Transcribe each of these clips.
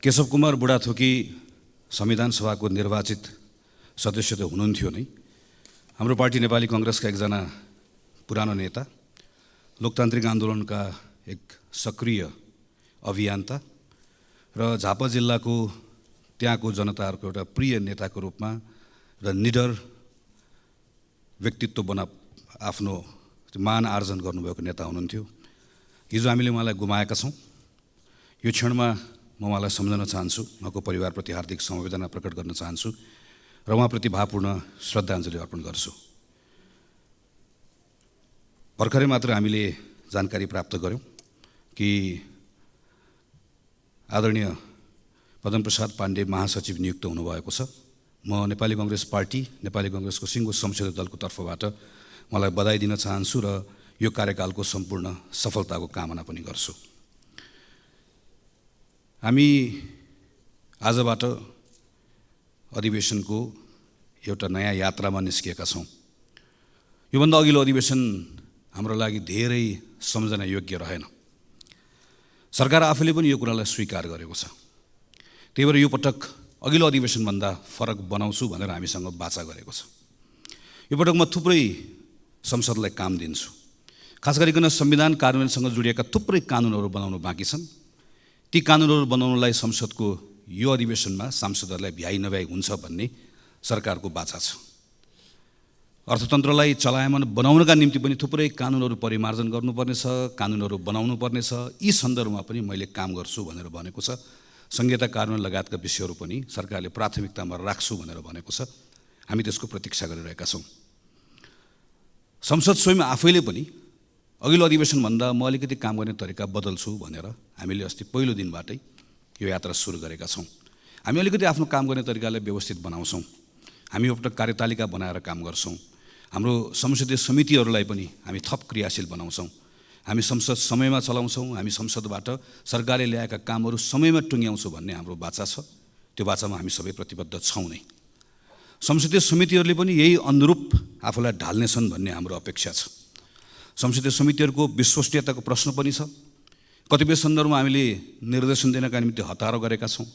केशव कुमार बुढाथोकी संविधान सभाको निर्वाचित सदस्य त हुनुहुन्थ्यो नै। हाम्रो पार्टी नेपाली कांग्रेसका एकजना पुरानो नेता, लोकतान्त्रिक आन्दोलनका एक सक्रिय अभियन्ता र झापा जिल्लाको त्यहाँको जनताहरूको एउटा प्रिय नेताको रूपमा र निडर व्यक्तित्व आफ्नो मान आर्जन गर्नुभएको नेता हुनुहुन्थ्यो। हिजो हामीले उहाँलाई गुमाएका छौँ। यो क्षणमा म उहाँलाई सम्झन चाहन्छु, उहाँको परिवारप्रति हार्दिक समवेदना प्रकट गर्न चाहन्छु र उहाँप्रति भावपूर्ण श्रद्धाञ्जली अर्पण गर्छु। भर्खरै मात्र हामीले जानकारी प्राप्त गऱ्यौँ कि आदरणीय पद्मप्रसाद पाण्डे महासचिव नियुक्त हुनुभएको छ। म नेपाली कांग्रेस पार्टी, नेपाली कांग्रेसको सिङ्गो संसदीय दलको तर्फबाट मलाई बधाई दिन चाहन्छु र यो कार्यकालको सम्पूर्ण सफलताको कामना पनि गर्छु। हामी आजबाट अधिवेशनको एउटा नयाँ यात्रामा निस्किएका छौँ। योभन्दा अघिल्लो अधिवेशन हाम्रो लागि धेरै सम्झना योग्य रहेन। सरकार आफैले पनि यो कुरालाई स्वीकार गरेको छ। त्यही भएर यो पटक अघिल्लो अधिवेशनभन्दा फरक बनाउँछु भनेर हामीसँग वाचा गरेको छ। यो पटक म थुप्रै संसदलाई काम दिन्छु। खास गरिकन संविधान कार्यान्वयनसँग जोडिएका थुप्रै कानुनहरू बनाउनु बाँकी छन्। ती कानुनहरू बनाउनलाई संसदको यो अधिवेशनमा सांसदहरूलाई भ्याइ नभ्याइ हुन्छ भन्ने सरकारको वाचा छ। अर्थतन्त्रलाई चलायमान बनाउनका निम्ति पनि थुप्रै कानुनहरू परिमार्जन गर्नुपर्नेछ, कानुनहरू बनाउनु पर्नेछ। यी सन्दर्भमा पनि मैले काम गर्छु भनेर भनेको छ। संहिता कार्यान्वयन लगायतका विषयहरू पनि सरकारले प्राथमिकतामा राख्छु भनेर भनेको छ। हामी त्यसको प्रतीक्षा गरिरहेका छौँ। संसद स्वयं आफैले पनि अघिल्लो अधिवेशनभन्दा म अलिकति काम गर्ने तरिका बदल्छु भनेर हामीले अस्ति पहिलो दिनबाटै यो यात्रा सुरु गरेका छौँ। हामी अलिकति आफ्नो काम गर्ने तरिकालाई व्यवस्थित बनाउँछौँ। हामी एउटा कार्यतालिका बनाएर काम गर्छौँ। हाम्रो संसदीय समितिहरूलाई पनि हामी थप क्रियाशील बनाउँछौँ। हामी संसद समयमा चलाउँछौँ। हामी संसदबाट सरकारले ल्याएका कामहरू समयमा टुङ्ग्याउँछौँ भन्ने हाम्रो वाचा छ। त्यो वाचामा हामी सबै प्रतिबद्ध छौँ नै। संसदीय समितिहरूले पनि यही अनुरूप आफूलाई ढाल्नेछन् भन्ने हाम्रो अपेक्षा छ। संसदीय समितिहरूको विश्वसनीयताको प्रश्न पनि छ। कतिपय सन्दर्भमा हामीले निर्देशन दिनका निम्ति हतारो गरेका छौँ।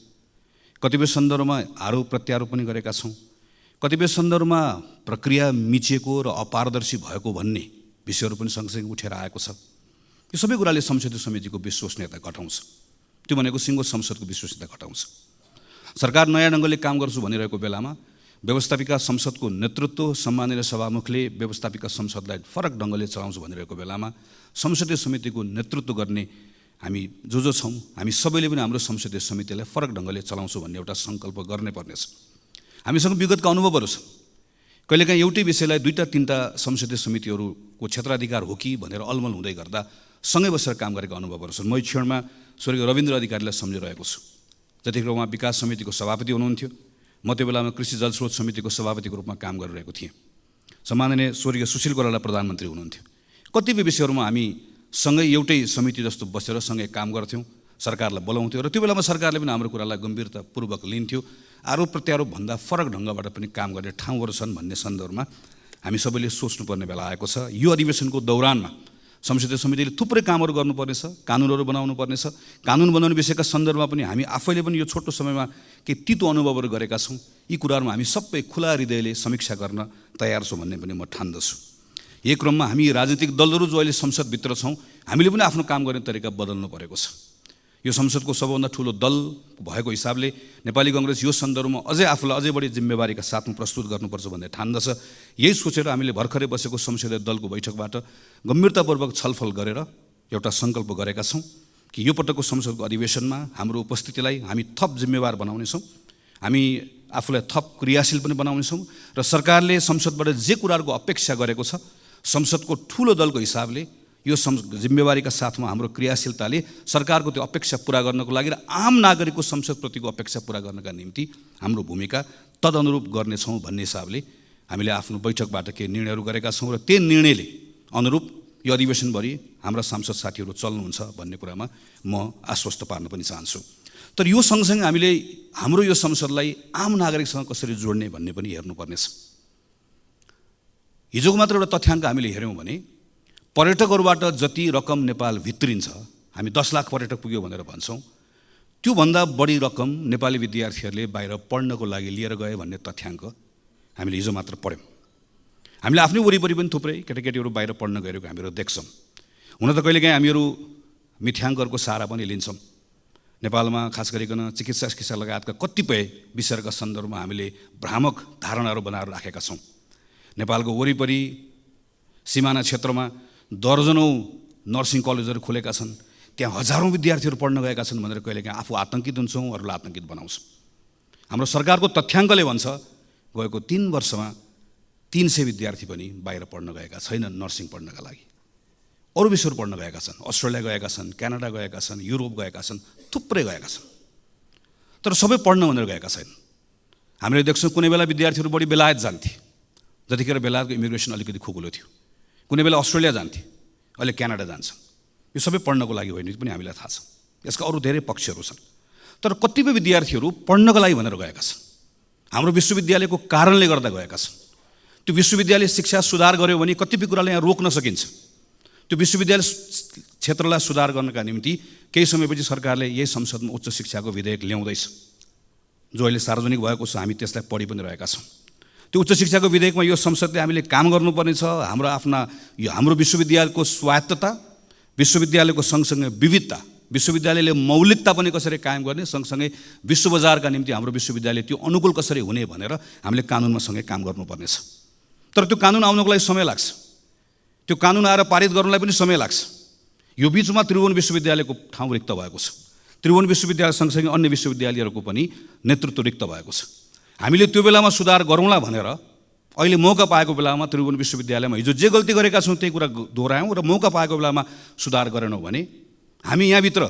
कतिपय सन्दर्भमा आरोप प्रत्यारोप पनि गरेका छौँ। कतिपय सन्दर्भमा प्रक्रिया मिचिएको र अपारदर्शी भएको भन्ने विषयहरू पनि सँगसँगै उठेर आएको छ। यो सबै कुराले संसदीय समितिको विश्वसनीयता घटाउँछ। त्यो भनेको सिङ्गो संसदको विश्वसनीयता घटाउँछ। सरकार नयाँ ढङ्गले काम गर्छु भनिरहेको बेलामा व्यवस्थापिका संसदको नेतृत्व सम्माननीय सभामुखले व्यवस्थापिका संसदलाई फरक ढङ्गले चलाउँछु भनिरहेको बेलामा संसदीय समितिको नेतृत्व गर्ने हामी जो छौँ, हामी सबैले पनि हाम्रो संसदीय समितिलाई फरक ढङ्गले चलाउँछु भन्ने एउटा सङ्कल्प गर्नै पर्नेछ। हामीसँग विगतका अनुभवहरू छ। कहिलेकाहीँ एउटै विषयलाई दुईटा तिनवटा संसदीय समितिहरूको क्षेत्राधिकार हो कि भनेर अलमल हुँदै गर्दा सँगै बसेर काम गरेका अनुभवहरू छन्। म यो क्षणमा स्वर्गीय रविन्द्र अधिकारीलाई सम्झिरहेको छु। जतिखेर उहाँ विकास समितिको सभापति हुनुहुन्थ्यो, म त्यो बेलामा कृषि जलस्रोत समितिको सभापतिको रूपमा काम गरिरहेको थिएँ। सम्माननीय स्वर्गीय सुशील कोइराला प्रधानमन्त्री हुनुहुन्थ्यो। कतिपय विषयहरूमा हामी सँगै एउटै समिति जस्तो बसेर सँगै काम गर्थ्यौँ, सरकारलाई बोलाउँथ्यौँ र त्यो बेलामा सरकारले पनि हाम्रो कुरालाई गम्भीरतापूर्वक लिन्थ्यो। आरोप प्रत्यारोपभन्दा फरक ढङ्गबाट पनि काम गर्ने ठाउँहरू छन् भन्ने सन्दर्भमा हामी सबैले सोच्नुपर्ने बेला आएको छ। यो अधिवेशनको दौरानमा संसदीय समितिले थुप्रै कामहरू गर्नुपर्नेछ, कानुनहरू बनाउनु पर्नेछ। कानुन बनाउने विषयका सन्दर्भमा पनि हामी आफैले पनि यो छोटो समयमा केही तितो अनुभवहरू गरेका छौँ। यी कुराहरूमा हामी सबै खुला हृदयले समीक्षा गर्न तयार छौँ भन्ने पनि म ठान्दछु। यही क्रममा हामी राजनीतिक दलहरू जो अहिले संसदभित्र छौँ, हामीले पनि आफ्नो काम गर्ने तरिका बदल्नु परेको छ। यो संसदको सबभन्दा ठुलो दल भएको हिसाबले नेपाली कांग्रेस यो सन्दर्भमा अझै आफूलाई अझै बढी जिम्मेवारीका साथमा प्रस्तुत गर्नुपर्छ भन्ने ठान्दछ। यही सोचेर हामीले भर्खरै बसेको संसदीय दलको बैठकबाट गम्भीरतापूर्वक छलफल गरेर एउटा सङ्कल्प गरेका छौँ कि यो पटकको संसदको अधिवेशनमा हाम्रो उपस्थितिलाई हामी थप जिम्मेवार बनाउनेछौँ। हामी आफूलाई थप क्रियाशील पनि बनाउनेछौँ र सरकारले संसदबाट जे कुराहरूको अपेक्षा गरेको छ, संसदको ठुलो दलको हिसाबले यो जिम्मेवारीका साथमा हाम्रो क्रियाशीलताले सरकारको त्यो अपेक्षा पुरा गर्नको लागि र आम नागरिकको संसदप्रतिको अपेक्षा पुरा गर्नका निम्ति हाम्रो भूमिका तदनुरूप गर्नेछौँ भन्ने हिसाबले हामीले आफ्नो बैठकबाट केही निर्णयहरू गरेका छौँ र त्यो निर्णयले अनुरूप यो अधिवेशनभरि हाम्रा सांसद साथीहरू चल्नुहुन्छ भन्ने कुरामा म आश्वस्त पार्न पनि चाहन्छु। तर यो सँगसँगै हामीले हाम्रो यो संसदलाई आम नागरिकसँग कसरी जोड्ने भन्ने पनि हेर्नुपर्नेछ। हिजोको मात्र एउटा तथ्याङ्क हामीले हेऱ्यौँ भने पर्यटकहरूबाट जति रकम नेपाल भित्रिन्छ, हामी 10 लाख पर्यटक पुग्यो भनेर भन्छौँ, त्योभन्दा बढी रकम नेपाली विद्यार्थीहरूले बाहिर पढ्नको लागि लिएर गए भन्ने तथ्याङ्क हामीले हिजो मात्र पढ्यौँ। हामीले आफ्नै वरिपरि पनि थुप्रै केटाकेटीहरू बाहिर पढ्न गएको हामीहरू देख्छौँ। हुन त कहिलेकाहीँ हामीहरू मिथ्याङ्कहरूको सहारा पनि लिन्छौँ। नेपालमा खास गरिकन चिकित्सा लगायतका कतिपय विषयका सन्दर्भमा हामीले भ्रामक धारणाहरू बनाएर राखेका छौँ। नेपालको वरिपरि सिमाना क्षेत्रमा दर्जनौँ नर्सिङ कलेजहरू खुलेका छन्, त्यहाँ हजारौँ विद्यार्थीहरू पढ्न गएका छन् भनेर कहिलेकाहीँ आफू आतङ्कित हुन्छौँ, अरूलाई आतङ्कित बनाउँछौँ। हाम्रो सरकारको तथ्याङ्कले भन्छ गएको 3 वर्षमा 300 विद्यार्थी पनि बाहिर पढ्न गएका छैनन् नर्सिङ पढ्नका लागि। अरू विषयहरू पढ्न गएका छन्, अस्ट्रेलिया गएका छन्, क्यानाडा गएका छन्, युरोप गएका छन्, थुप्रै गएका छन्, तर सबै पढ्न भनेर गएका छैनन्। हामीले देख्छौँ कुनै बेला विद्यार्थीहरू बढी बेलायत जान्थे, जतिखेर बेलायतको इमिग्रेसन अलिकति खुकुलो थियो। कुनै बेला अस्ट्रेलिया जान्थे, अहिले क्यानाडा जान्छन्। यो सबै पढ्नको लागि होइन पनि हामीलाई थाहा छ। यसका अरू धेरै पक्षहरू छन्, तर कतिपय विद्यार्थीहरू पढ्नका लागि भनेर गएका छन्। हाम्रो विश्वविद्यालयको कारणले गर्दा गएका छन्। त्यो विश्वविद्यालय शिक्षा सुधार गर्यो भने कतिपय कुरालाई यहाँ रोक्न सकिन्छ। त्यो विश्वविद्यालय क्षेत्रलाई सुधार गर्नका निम्ति केही समयपछि सरकारले यही संसदमा उच्च शिक्षाको विधेयक ल्याउँदैछ, जो अहिले सार्वजनिक भएको छ। हामी त्यसलाई पढि पनि रहेका छौँ। त्यो उच्च शिक्षाको विधेयकमा यो संसदले हामीले काम गर्नुपर्ने छ। हाम्रो विश्वविद्यालयको स्वायत्तता, विश्वविद्यालयको सँगसँगै विविधता, विश्वविद्यालयले मौलिकता पनि कसरी कायम गर्ने, सँगसँगै विश्व बजारका निम्ति हाम्रो विश्वविद्यालय त्यो अनुकूल कसरी हुने भनेर हामीले कानुनमा सँगै काम गर्नुपर्नेछ। तर त्यो कानुन आउनको लागि समय लाग्छ। त्यो कानुन आएर पारित गर्नलाई पनि समय लाग्छ। यो बिचमा त्रिभुवन विश्वविद्यालयको ठाउँ रिक्त भएको छ। त्रिभुवन विश्वविद्यालय सँगसँगै अन्य विश्वविद्यालयहरूको पनि नेतृत्व रिक्त भएको छ। हामीले त्यो बेलामा सुधार गरौँला भनेर अहिले मौका पाएको बेलामा त्रिभुवन विश्वविद्यालयमा हिजो जे गल्ती गरेका छौँ त्यही कुरा दोहोऱ्यायौँ र मौका पाएको बेलामा सुधार गरेनौँ भने हामी यहाँभित्र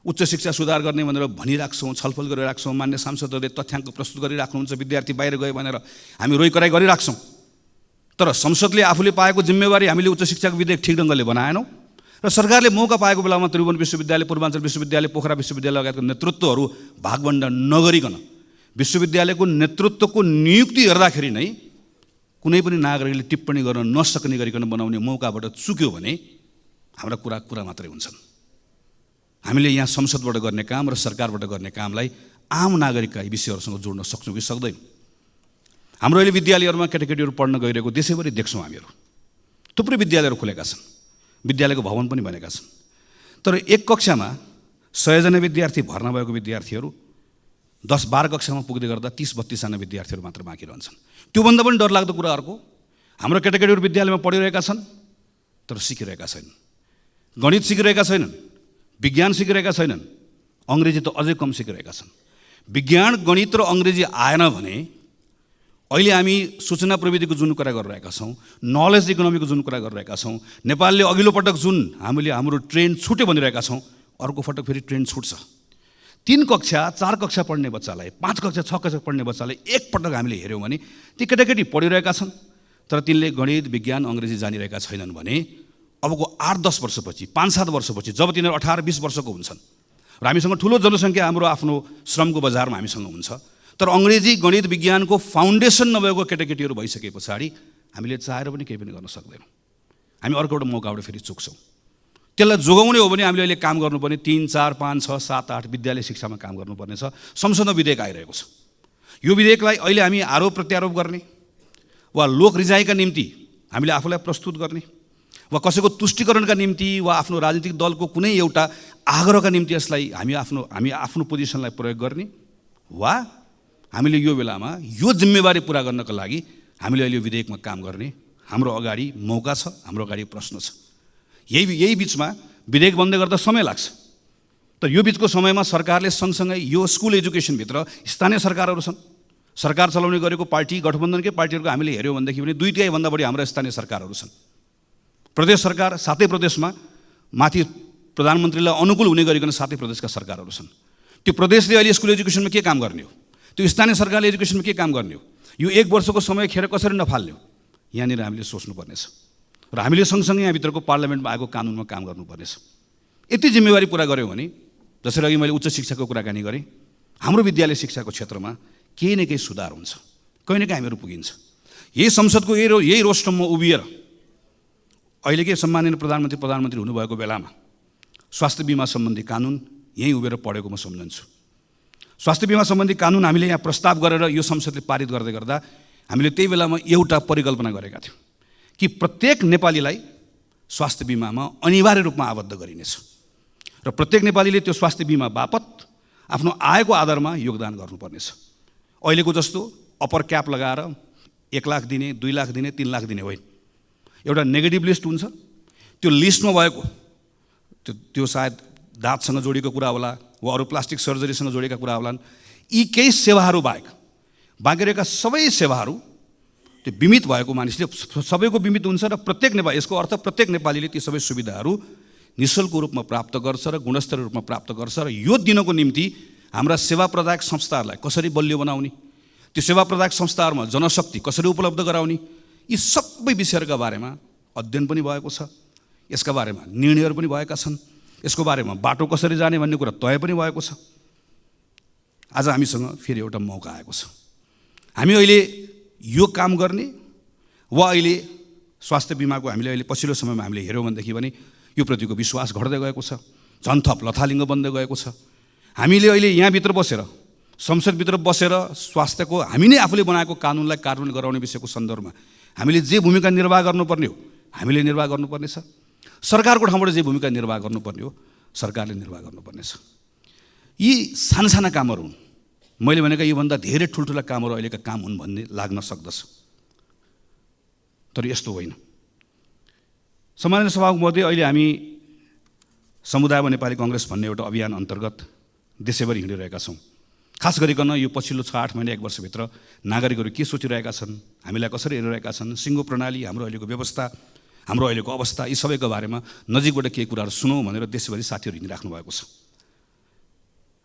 उच्च शिक्षा सुधार गर्ने भनेर भनिराख्छौँ, छलफल गरिराख्छौँ, मान्य सांसदहरूले तथ्याङ्क प्रस्तुत गरिराख्नुहुन्छ, विद्यार्थी बाहिर गयो भनेर हामी रोइकराइ गरिराख्छौँ। तर संसदले आफूले पाएको जिम्मेवारी हामीले उच्च शिक्षाको विधेयक ठिक ढङ्गले बनाएनौँ र सरकारले मौका पाएको बेलामा त्रिभुवन विश्वविद्यालय, पूर्वाञ्चल विश्वविद्यालय, पोखरा विश्वविद्यालय लगायतको नेतृत्वहरू भागवण्ड नगरिकन विश्वविद्यालयको नेतृत्वको नियुक्ति हेर्दाखेरि नै कुनै पनि नागरिकले टिप्पणी गर्न नसक्ने गरिकन बनाउने मौकाबाट चुक्यो भने हाम्रा कुरा मात्रै हुन्छन्। हामीले यहाँ संसदबाट गर्ने काम र सरकारबाट गर्ने कामलाई आम नागरिकका यी विषयहरूसँग जोड्न सक्छौँ कि सक्दैनौँ। हाम्रो अहिले विद्यालयहरूमा केटाकेटीहरू पढ्न गइरहेको देशैभरि देख्छौँ हामीहरू। थुप्रै विद्यालयहरू खुलेका छन्, विद्यालयको भवन पनि बनेका छन्। तर एक कक्षामा 100 जना विद्यार्थी भर्ना भएको विद्यार्थीहरू 10-12 कक्षामा पुग्दै गर्दा 30-32 जना विद्यार्थीहरू मात्र बाँकी रहन्छन्। त्योभन्दा पनि डरलाग्दो कुरा अर्को, हाम्रो केटाकेटीहरू विद्यालयमा पढिरहेका छन् तर सिकिरहेका छैनन्। गणित सिकिरहेका छैनन्, विज्ञान सिकिरहेका छैनन्, अङ्ग्रेजी त अझै कम सिकिरहेका छन्। विज्ञान, गणित र अङ्ग्रेजी आएन भने अहिले हामी सूचना प्रविधिको जुन कुरा गरिरहेका छौँ, नलेज इकोनोमीको जुन कुरा गरिरहेका छौँ, नेपालले अघिल्लो पटक जुन हाम्रो ट्रेन छुट्यो भनिरहेका छौँ, अर्को पटक फेरि ट्रेन छुट्छ। 3 कक्षा 4 कक्षा पढ्ने बच्चालाई, 5 कक्षा 6 कक्षा पढ्ने बच्चालाई एकपटक हामीले हेऱ्यौँ भने ती केटाकेटी पढिरहेका छन् तर तिनले गणित, विज्ञान, अङ्ग्रेजी जानिरहेका छैनन् भने अबको 8-10 वर्षपछि, 5-7 वर्षपछि जब तिनीहरू 18-20 वर्षको हुन्छन् र हामीसँग ठुलो जनसङ्ख्या हाम्रो आफ्नो श्रमको बजारमा हामीसँग हुन्छ, तर अङ्ग्रेजी, गणित, विज्ञानको फाउन्डेसन नभएको केटाकेटीहरू भइसके पछाडि हामीले चाहेर पनि केही पनि गर्न सक्दैनौँ। हामी अर्को एउटा मौकाबाट फेरि चुक्छौँ। त्यसलाई जोगाउने हो भने हामीले अहिले काम गर्नुपर्ने 3, 4, 5, 6, 7, 8 विद्यालय शिक्षामा काम गर्नुपर्ने छ। संसदमा विधेयक आइरहेको छ। यो विधेयकलाई अहिले हामी आरोप प्रत्यारोप गर्ने वा लोक रिजाइका निम्ति हामीले आफूलाई प्रस्तुत गर्ने वा कसैको तुष्टिकरणका निम्ति वा आफ्नो राजनीतिक दलको कुनै एउटा आग्रहका निम्ति यसलाई हामी आफ्नो पोजिसनलाई प्रयोग गर्ने वा हामीले यो बेलामा यो जिम्मेवारी पुरा गर्नका लागि हामीले अहिले यो विधेयकमा काम गर्ने हाम्रो अगाडि मौका छ, हाम्रो अगाडि प्रश्न छ। यही बिचमा विधेयक बन्दै गर्दा समय लाग्छ। तर यो बिचको समयमा सरकारले सँगसँगै यो स्कुल एजुकेसनभित्र स्थानीय सरकारहरू छन्, सरकार चलाउने गरेको पार्टी गठबन्धनकै पार्टीहरूको हामीले हेऱ्यौँ भनेदेखि भने 2-3भन्दा बढी हाम्रो स्थानीय सरकारहरू छन्। प्रदेश सरकार 7 प्रदेशमा माथि प्रधानमन्त्रीलाई अनुकूल हुने गरिकन 7 प्रदेशका सरकारहरू छन्। त्यो प्रदेशले अहिले स्कुल एजुकेसनमा के काम गर्ने हो, त्यो स्थानीय सरकारले एजुकेसनमा के काम गर्ने हो, यो 1 वर्षको समय खेर कसरी नफाल्ने हो, यहाँनिर हामीले सोच्नुपर्नेछ र हामीले सँगसँगै यहाँभित्रको पार्लियामेन्टमा आएको कानुनमा काम गर्नुपर्नेछ। यति जिम्मेवारी पुरा गऱ्यौँ भने जसरी अघि मैले उच्च शिक्षाको कुराकानी गरेँ, हाम्रो विद्यालय शिक्षाको क्षेत्रमा केही न केही सुधार हुन्छ, कहीँ न कहीँ हामीहरू पुगिन्छ। यही संसदको यही रोस्टममा उभिएर अहिलेकै सम्माननीय प्रधानमन्त्री हुनुभएको बेलामा स्वास्थ्य बिमा सम्बन्धी कानुन यहीँ उभिएर पढेको म सम्झन्छु। स्वास्थ्य बिमा सम्बन्धी कानुन हामीले यहाँ प्रस्ताव गरेर यो संसदले पारित गर्दै गर्दा हामीले त्यही बेलामा एउटा परिकल्पना गरेका थियौँ कि प्रत्येक नेपालीलाई स्वास्थ्य बिमामा अनिवार्य रूपमा आबद्ध गरिनेछ र प्रत्येक नेपालीले त्यो स्वास्थ्य बिमा बापत आफ्नो आयको आधारमा योगदान गर्नुपर्नेछ। अहिलेको जस्तो अप्पर क्याप लगाएर 1 लाख दिने, 2 लाख दिने, 3 लाख दिने होइन। एउटा नेगेटिभ लिस्ट हुन्छ, त्यो लिस्टमा भएको त्यो सायद दाँतसँग जोडिएको कुरा होला वा अरू प्लास्टिक सर्जरीसँग जोडिएका कुरा होलान्। यी केही सेवाहरू बाहेक बाँकी रहेका सबै सेवाहरू त्यो बिमित भएको मानिसले सबैको बिमित हुन्छ र प्रत्येक नेपाली, यसको अर्थ प्रत्येक नेपालीले ती सबै सुविधाहरू निःशुल्क रूपमा प्राप्त गर्छ र गुणस्तरीय रूपमा प्राप्त गर्छ। र यो दिनको निम्ति हाम्रा सेवा प्रदायक संस्थाहरूलाई कसरी बलियो बनाउने, त्यो सेवा प्रदायक संस्थाहरूमा जनशक्ति कसरी उपलब्ध गराउने, यी सबै विषयहरूका बारेमा अध्ययन पनि भएको छ, यसका बारेमा निर्णयहरू पनि भएका छन्, यसको बारेमा बाटो कसरी जाने भन्ने कुरा तय पनि भएको छ। आज हामीसँग फेरि एउटा मौका आएको छ। हामी अहिले यो काम गर्ने वा अहिले स्वास्थ्य बिमाको हामीले अहिले पछिल्लो समयमा हामीले हेऱ्यौँ भनेदेखि भने यो प्रतिको विश्वास घट्दै गएको छ, झन् थप लथालिङ्ग बन्दै गएको छ। हामीले अहिले यहाँभित्र बसेर, संसदभित्र बसेर स्वास्थ्यको हामी नै आफूले बनाएको कानुनलाई कार्यान्वयन गराउने विषयको सन्दर्भमा हामीले जे भूमिका निर्वाह गर्नुपर्ने हो हामीले निर्वाह गर्नुपर्नेछ। सरकारको ठाउँबाट जे भूमिका निर्वाह गर्नुपर्ने हो सरकारले निर्वाह गर्नुपर्नेछ। यी साना कामहरू हुन्। मैले भनेका योभन्दा धेरै ठुल्ठुला कामहरू अहिलेका काम हुन् भन्ने लाग्न सक्दछ, तर यस्तो होइन। सामान्य सभाको मध्ये अहिले हामी समुदायमा नेपाली कङ्ग्रेस भन्ने एउटा अभियान अन्तर्गत देशैभरि हिँडिरहेका छौँ। खास गरिकन यो पछिल्लो 6-8 महिना 1 वर्षभित्र नागरिकहरू के सोचिरहेका छन्, हामीलाई कसरी हेरिरहेका छन्, सिङ्गो प्रणाली, हाम्रो अहिलेको व्यवस्था, हाम्रो अहिलेको अवस्था, यी सबैको बारेमा नजिकबाट केही कुराहरू सुनौँ भनेर देशभरि साथीहरू हिँडिराख्नु भएको छ।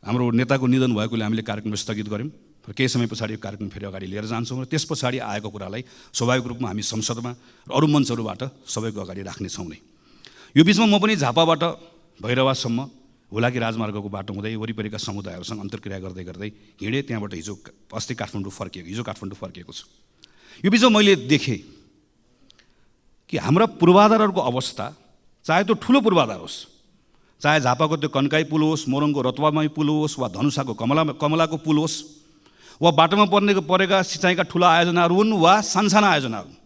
हाम्रो नेताको निधन भएकोले हामीले कार्यक्रम स्थगित गऱ्यौँ र केही समय पछाडि यो कार्यक्रम फेरि अगाडि लिएर जान्छौँ र त्यस पछाडि आएको कुरालाई स्वाभाविक रूपमा हामी संसदमा र अरू मञ्चहरूबाट सबैको अगाडि राख्नेछौँ नै। यो बिचमा म पनि झापाबाट भैरवासम्म हुलाकी राजमार्गको बाटो हुँदै वरिपरिका समुदायहरूसँग अन्तर्क्रिया गर्दै गर्दै हिँडेँ। त्यहाँबाट हिजो काठमाडौँ फर्किएको छु। यो बिचमा मैले देखेँ कि हाम्रा पूर्वाधारहरूको अवस्था, चाहे त्यो ठुलो पूर्वाधार होस्, चाहे झापाको त्यो कन्काई पुल होस्, मोरङको रतुवामाई पुल होस्, वा धनुषाको कमलाको पुल होस्, वा बाटोमा परेका सिँचाइका ठुला आयोजनाहरू हुन् वा साना आयोजनाहरू हुन्,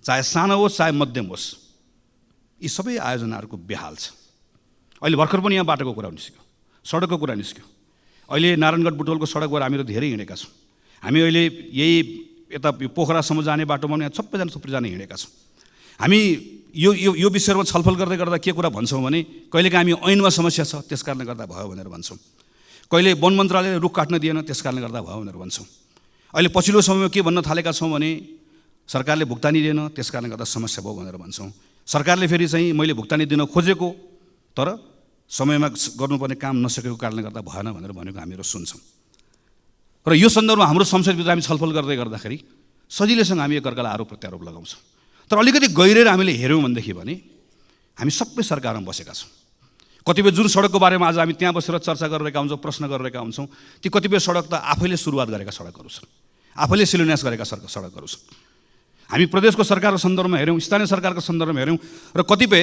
चाहे सानो होस् चाहे मध्यम होस्, यी सबै आयोजनाहरूको बेहाल छ। अहिले भर्खर पनि यहाँ बाटोको कुरा निस्क्यो, सडकको कुरा निस्क्यो। अहिले नारायणगढ बुटवलको सडकबाट हामीहरू धेरै हिँडेका छौँ। हामी अहिले यही यता पोखरासम्म जाने बाटोमा पनि यहाँ सबैजना हिँडेका छौँ। हामी यो विषयमा छलफल गर्दै गर्दा के कुरा भन्छौँ भने कहिलेकाहीँ हामी ऐनमा समस्या छ त्यस कारणले गर्दा भयो भनेर भन्छौँ, कहिले वन मन्त्रालयले रुख काट्न दिएन त्यस कारणले गर्दा भयो भनेर भन्छौँ। अहिले पछिल्लो समयमा के भन्न थालेका छौँ भने सरकारले भुक्तानी दिएन त्यस कारणले गर्दा समस्या भयो भनेर भन्छौँ। सरकारले फेरि चाहिँ मैले भुक्तानी दिन खोजेको तर समयमा गर्नुपर्ने काम नसकेको कारणले गर्दा भएन भनेर भनेको हामीहरू सुन्छौँ। र यो सन्दर्भमा हाम्रो संसदभित्र हामी छलफल गर्दै गर्दाखेरि सजिलैसँग हामी एकअर्कालाई आरोप प्रत्यारोप लगाउँछौँ। तर अलिकति गहिरेर हामीले हेऱ्यौँ भनेदेखि भने हामी सबै सरकारमा बसेका छौँ। कतिपय जुन सडकको बारेमा आज हामी त्यहाँ बसेर चर्चा गरिरहेका हुन्छौँ, प्रश्न गरिरहेका हुन्छौँ, ती कतिपय सडक त आफैले सुरुवात गरेका सडकहरू छन्, आफैले शिलान्यास गरेका सडकहरू छन्। हामी प्रदेशको सरकारको सन्दर्भमा हेऱ्यौँ, स्थानीय सरकारको सन्दर्भमा हेऱ्यौँ, र कतिपय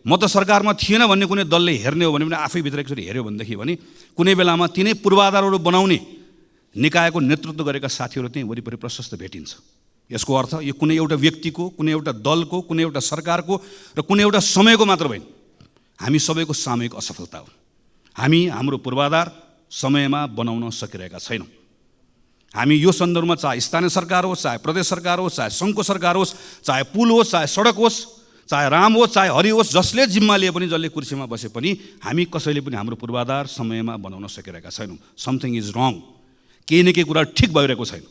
म त सरकारमा थिएन भन्ने कुनै दलले हेर्ने हो भने पनि आफैभित्र एकचोटि हेऱ्यो भनेदेखि भने कुनै बेलामा तिनै पूर्वाधारहरू बनाउने निकायको नेतृत्व गरेका साथीहरू त्यहीँ वरिपरि प्रशस्त भेटिन्छ। यसको अर्थ यो कुनै एउटा व्यक्तिको, कुनै एउटा दलको, कुनै एउटा सरकारको र कुनै एउटा समयको मात्र होइन, हामी सबैको सामूहिक असफलता हो। हामी हाम्रो पूर्वाधार समयमा बनाउन सकिरहेका छैनौँ। हामी यो सन्दर्भमा चाहे स्थानीय सरकार होस्, चाहे प्रदेश सरकार होस्, चाहे सङ्घको सरकार होस्, चाहे पुल होस्, चाहे सडक होस्, चाहे राम होस्, चाहे हरि होस्, जसले जिम्मा लिए पनि, जसले कुर्सीमा बसे पनि हामी कसैले पनि हाम्रो पूर्वाधार समयमा बनाउन सकिरहेका छैनौँ। समथिङ इज रङ। केही न केही कुरा ठिक भइरहेको छैन।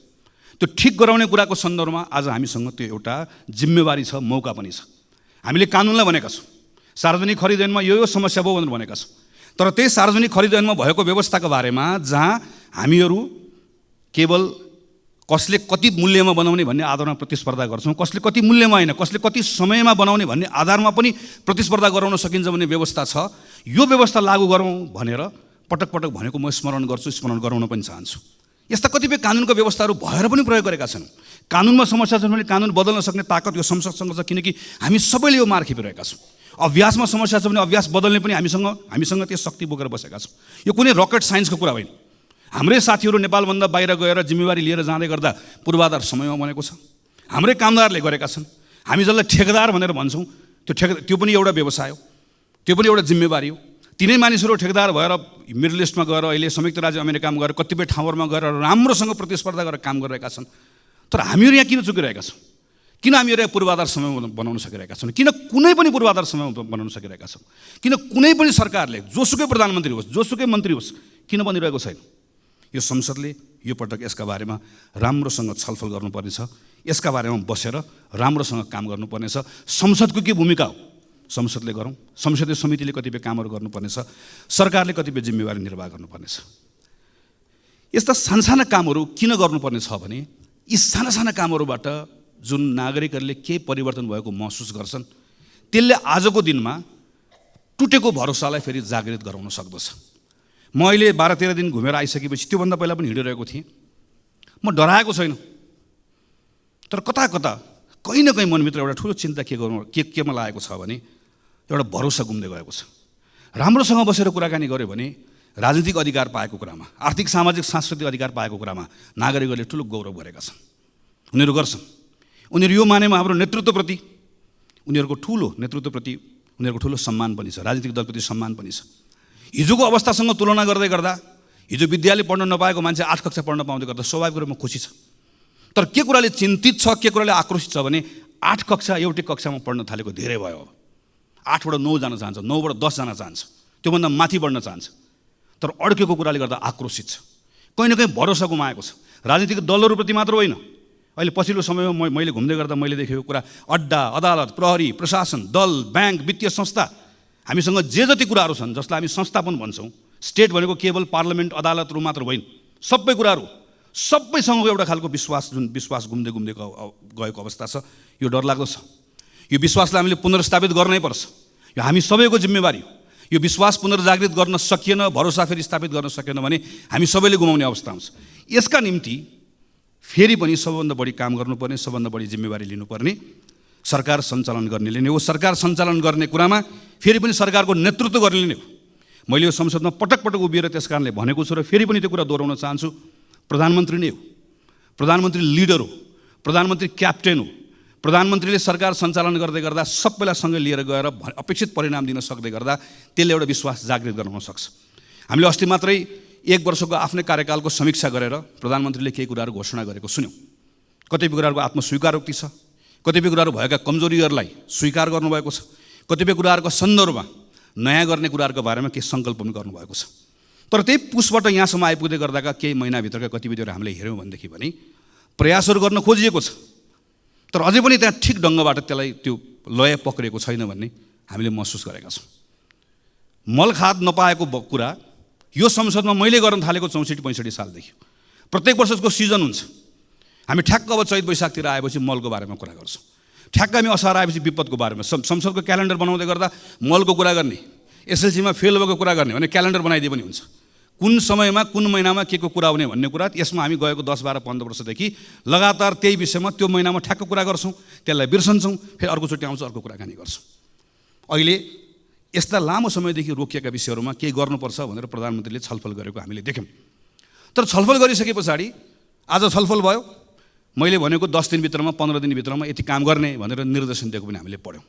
त्यो ठिक गराउने कुराको सन्दर्भमा आज हामीसँग त्यो एउटा जिम्मेवारी छ, मौका पनि छ। हामीले कानुनलाई भनेका छौँ सार्वजनिक खरिद ऐनमा यो समस्या भयो भनेर भनेका छौँ, तर त्यही सार्वजनिक खरिद ऐनमा भएको व्यवस्थाको बारेमा जहाँ हामीहरू केवल कसले कति मूल्यमा बनाउने भन्ने आधारमा प्रतिस्पर्धा गर्छौँ, कसले कति मूल्यमा होइन, कसले कति समयमा बनाउने भन्ने आधारमा पनि प्रतिस्पर्धा गराउन सकिन्छ भन्ने व्यवस्था छ। यो व्यवस्था लागू गरौँ भनेर पटक पटक भनेको म स्मरण गर्छु, स्मरण गराउन पनि चाहन्छु। यस्ता कतिपय कानुनका व्यवस्थाहरू भएर पनि प्रयोग गरेका छन्। कानुनमा समस्या छ भने कानुन बदल्न सक्ने ताकत यो संसदसँग छ, किनकि हामी सबैले यो मार खेपिरहेका छौँ। अभ्यासमा समस्या छ भने अभ्यास बदल्ने पनि हामीसँग त्यो शक्ति बोकेर बसेका छौँ। यो कुनै रकेट साइन्सको कुरा होइन। हाम्रै साथीहरू नेपालभन्दा बाहिर गएर जिम्मेवारी लिएर जाँदै गर्दा पूर्वाधार समयमा बनेको छ। हाम्रै कामदारले गरेका छन्। हामी जसलाई ठेकेदार भनेर भन्छौँ त्यो पनि एउटा व्यवसाय हो, त्यो पनि एउटा जिम्मेवारी हो। तिनै मानिसहरू ठेकेदार भएर मिडल इस्टमा गएर अहिले संयुक्त राज्य अमेरिकामा गएर कतिपय ठाउँहरूमा गएर राम्रोसँग प्रतिस्पर्धा गरेर काम गरिरहेका छन्। तर हामीहरू यहाँ किन चुकिरहेका छौँ? किन हामीहरू यहाँ पूर्वाधार समय बनाउन सकिरहेका छौँ? किन कुनै पनि पूर्वाधार समय बनाउन सकिरहेका छौँ? किन कुनै पनि सरकारले जोसुकै प्रधानमन्त्री होस्, जोसुकै मन्त्री होस्, किन बनिरहेको छैन? यो संसदले यो पटक यसका बारेमा राम्रोसँग छलफल गर्नुपर्ने छ। यसका बारेमा बसेर राम्रोसँग काम गर्नुपर्ने छ। संसदको के भूमिका हो संसदले गरौँ। संसदीय समितिले कतिपय कामहरू गर्नुपर्ने छ। सरकारले कतिपय जिम्मेवारी निर्वाह गर्नुपर्ने छ। यस्ता साना कामहरू किन गर्नुपर्ने छ भने यी साना कामहरूबाट जुन नागरिकहरूले केही परिवर्तन भएको महसुस गर्छन् त्यसले आजको दिनमा टुटेको भरोसालाई फेरि जागृत गराउन सक्दछ। म अहिले 12-13 दिन घुमेर आइसकेपछि त्योभन्दा पहिला पनि हिँडिरहेको थिएँ। म डराएको छैन, तर कता कहीँ न कहीँ मनभित्र एउटा ठुलो चिन्ता केमा लागेको छ भने एउटा भरोसा गुम्दै गएको छ। राम्रोसँग बसेर कुराकानी गऱ्यो भने राजनीतिक अधिकार पाएको कुरामा, आर्थिक सामाजिक सांस्कृतिक अधिकार पाएको कुरामा नागरिकहरूले ठुलो गौरव गरेका छन्। उनीहरू गर्छन्। उनीहरू यो मानेमा हाम्रो नेतृत्वप्रति उनीहरूको ठुलो सम्मान पनि छ, राजनीतिक दलप्रति सम्मान पनि छ। हिजोको अवस्थासँग तुलना गर्दै गर्दा हिजो विद्यालय पढ्न नपाएको मान्छे 8 कक्षा पढ्न पाउँदै गर्दा स्वाभाविक रूपमा खुसी छ। तर के कुराले चिन्तित छ, के कुराले आक्रोशित छ भने 8 कक्षा एउटै कक्षामा पढ्न थालेको धेरै भयो। अब 8 बाट 9 जान चाहन्छ, 9 बाट 10 जान चाहन्छ, त्योभन्दा माथि बढ्न चाहन्छ। तर अड्केको कुराले गर्दा आक्रोशित छ। कहीँ न कहीँ भरोसा गुमाएको छ। राजनीतिक दलहरूप्रति मात्र होइन, अहिले पछिल्लो समयमा मैले घुम्दै गर्दा मैले देखेको कुरा अड्डा, अदालत, प्रहरी, प्रशासन, दल, ब्याङ्क, वित्तीय संस्था, हामीसँग जे जति कुराहरू छन् जसलाई हामी संस्था पनि भन्छौँ। स्टेट भनेको केवल पार्लियामेन्ट, अदालतहरू मात्र होइन, सबै कुराहरू सबैसँगको एउटा खालको विश्वास गुम्दै गएको अवस्था छ। यो डरलाग्दो छ। यो विश्वासलाई हामीले पुनर्स्थापित गर्नै पर्छ। यो हामी सबैको जिम्मेवारी हो। यो विश्वास पुनर्जागृत गर्न सकिएन, भरोसा फेरि स्थापित गर्न सकेन भने हामी सबैले गुमाउने अवस्था आउँछ। यसका निम्ति फेरि पनि सबभन्दा बढी काम गर्नुपर्ने, सबभन्दा बढी जिम्मेवारी लिनुपर्ने सरकार सञ्चालन गर्नेले नै हो। सरकार सञ्चालन गर्ने कुरामा फेरि पनि सरकारको नेतृत्व गर्नेले नै हो। मैले यो संसदमा पटक उभिएर त्यस कारणले भनेको छु र फेरि पनि त्यो कुरा दोहोऱ्याउन चाहन्छु। प्रधानमन्त्री नै हो, प्रधानमन्त्री लिडर हो, प्रधानमन्त्री क्याप्टेन हो। प्रधानमन्त्रीले सरकार सञ्चालन गर्दै गर्दा सबैलाई सँगै लिएर गएर अपेक्षित परिणाम दिन सक्दै गर्दा त्यसले एउटा विश्वास जागृत गराउन सक्छ। हामीले अस्ति मात्रै 1 वर्षको आफ्नै कार्यकालको समीक्षा गरेर प्रधानमन्त्रीले केही कुराहरू घोषणा गरेको सुन्यौँ। कतिपय कुराहरूको आत्मस्वीकारोक्ति छ, कतिपय कुराहरू भएका कमजोरीहरूलाई स्वीकार गर्नुभएको छ, कतिपय कुराहरूको सन्दर्भमा नयाँ गर्ने कुराहरूको बारेमा केही सङ्कल्प पनि गर्नुभएको छ। तर त्यही पुसबाट यहाँसम्म आइपुग्दै गर्दाका केही महिनाभित्रका गतिविधिहरू हामीले हेऱ्यौँ भनेदेखि भने प्रयासहरू गर्न खोजिएको छ, तर अझै पनि त्यहाँ ठिक ढङ्गबाट त्यसलाई त्यो लय पक्रेको छैन भन्ने हामीले महसुस गरेका छौँ। मलखाद नपाएको कुरा यो संसदमा मैले गर्न थालेको 64-65 सालदेखि प्रत्येक वर्षको सिजन हुन्छ। हामी ठ्याक्क अब चैत वैशाखतिर आएपछि मलको बारेमा कुरा गर्छौँ। ठ्याक्क हामी असार आएपछि विपदको बारेमा संसदको क्यालेन्डर बनाउँदै गर्दा मलको कुरा गर्ने, एसएलसीमा फेल भएको कुरा गर्ने भने क्यालेन्डर बनाइदिए पनि हुन्छ। कुन समयमा कुन महिनामा के को कुरा हुने भन्ने कुरा यसमा हामी गएको 10-12-15 वर्षदेखि लगातार त्यही विषयमा त्यो महिनामा ठ्याक्क कुरा गर्छौँ, त्यसलाई बिर्सन्छौँ, फेरि अर्कोचोटि आउँछ अर्को कुराकानी गर्छौँ। अहिले यस्ता लामो समयदेखि रोकिएका विषयहरूमा केही गर्नुपर्छ भनेर प्रधानमन्त्रीले छलफल गरेको हामीले देख्यौँ। तर छलफल गरिसके पछाडि आज छलफल भयो, मैले भनेको 10 दिनभित्रमा 15 दिनभित्रमा यति काम गर्ने भनेर निर्देशन दिएको पनि हामीले पढ्यौँ।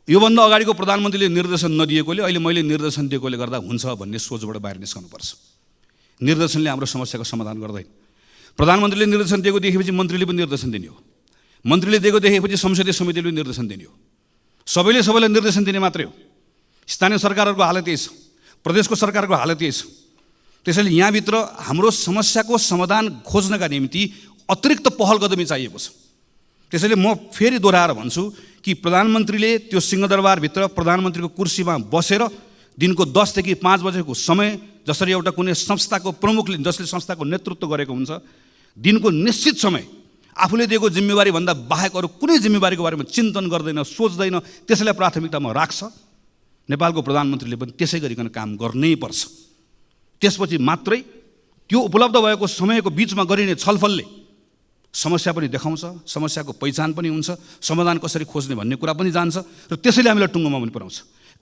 योभन्दा अगाडिको प्रधानमन्त्रीले निर्देशन नदिएकोले अहिले मैले निर्देशन दिएकोले गर्दा हुन्छ भन्ने सोचबाट बाहिर निस्कनुपर्छ। निर्देशनले हाम्रो समस्याको समाधान गर्दैन। प्रधानमन्त्रीले निर्देशन दिएको देखेपछि मन्त्रीले पनि निर्देशन दिने हो, मन्त्रीले दिएको देखेपछि संसदीय समितिले पनि निर्देशन दिने हो। सबैलाई निर्देशन दिने मात्रै हो। स्थानीय सरकारहरूको हालत यही छ, प्रदेशको सरकारको हालत यही छ। त्यसैले यहाँभित्र हाम्रो समस्याको समाधान खोज्नका निम्ति अतिरिक्त पहल कदमी चाहिएको छ। त्यसैले म फेरि दोहोऱ्याएर भन्छु कि प्रधानमन्त्रीले त्यो सिंहदरबारभित्र प्रधानमन्त्रीको कुर्सीमा बसेर दिनको 10 देखि 5 बजेको समय जसरी एउटा कुनै संस्थाको प्रमुखले जसले संस्थाको नेतृत्व गरेको हुन्छ दिनको निश्चित समय आफूले दिएको जिम्मेवारी भन्दा बाहेक अरू कुनै जिम्मेवारीको बारेमा चिन्तन गर्दैन, सोच्दैन, त्यसैलाई प्राथमिकतामा राख्छ। नेपालको प्रधानमन्त्रीले पनि त्यसै गरिकन काम गर्नै पर्छ। त्यसपछि मात्रै त्यो उपलब्ध भएको समयको बिचमा गरिने छलफलले समस्या पनि देखाउँछ, समस्याको पहिचान पनि हुन्छ, समाधान कसरी खोज्ने भन्ने कुरा पनि जान्छ र त्यसैले हामीलाई टुङ्गोमा पनि पुर्याउँछ।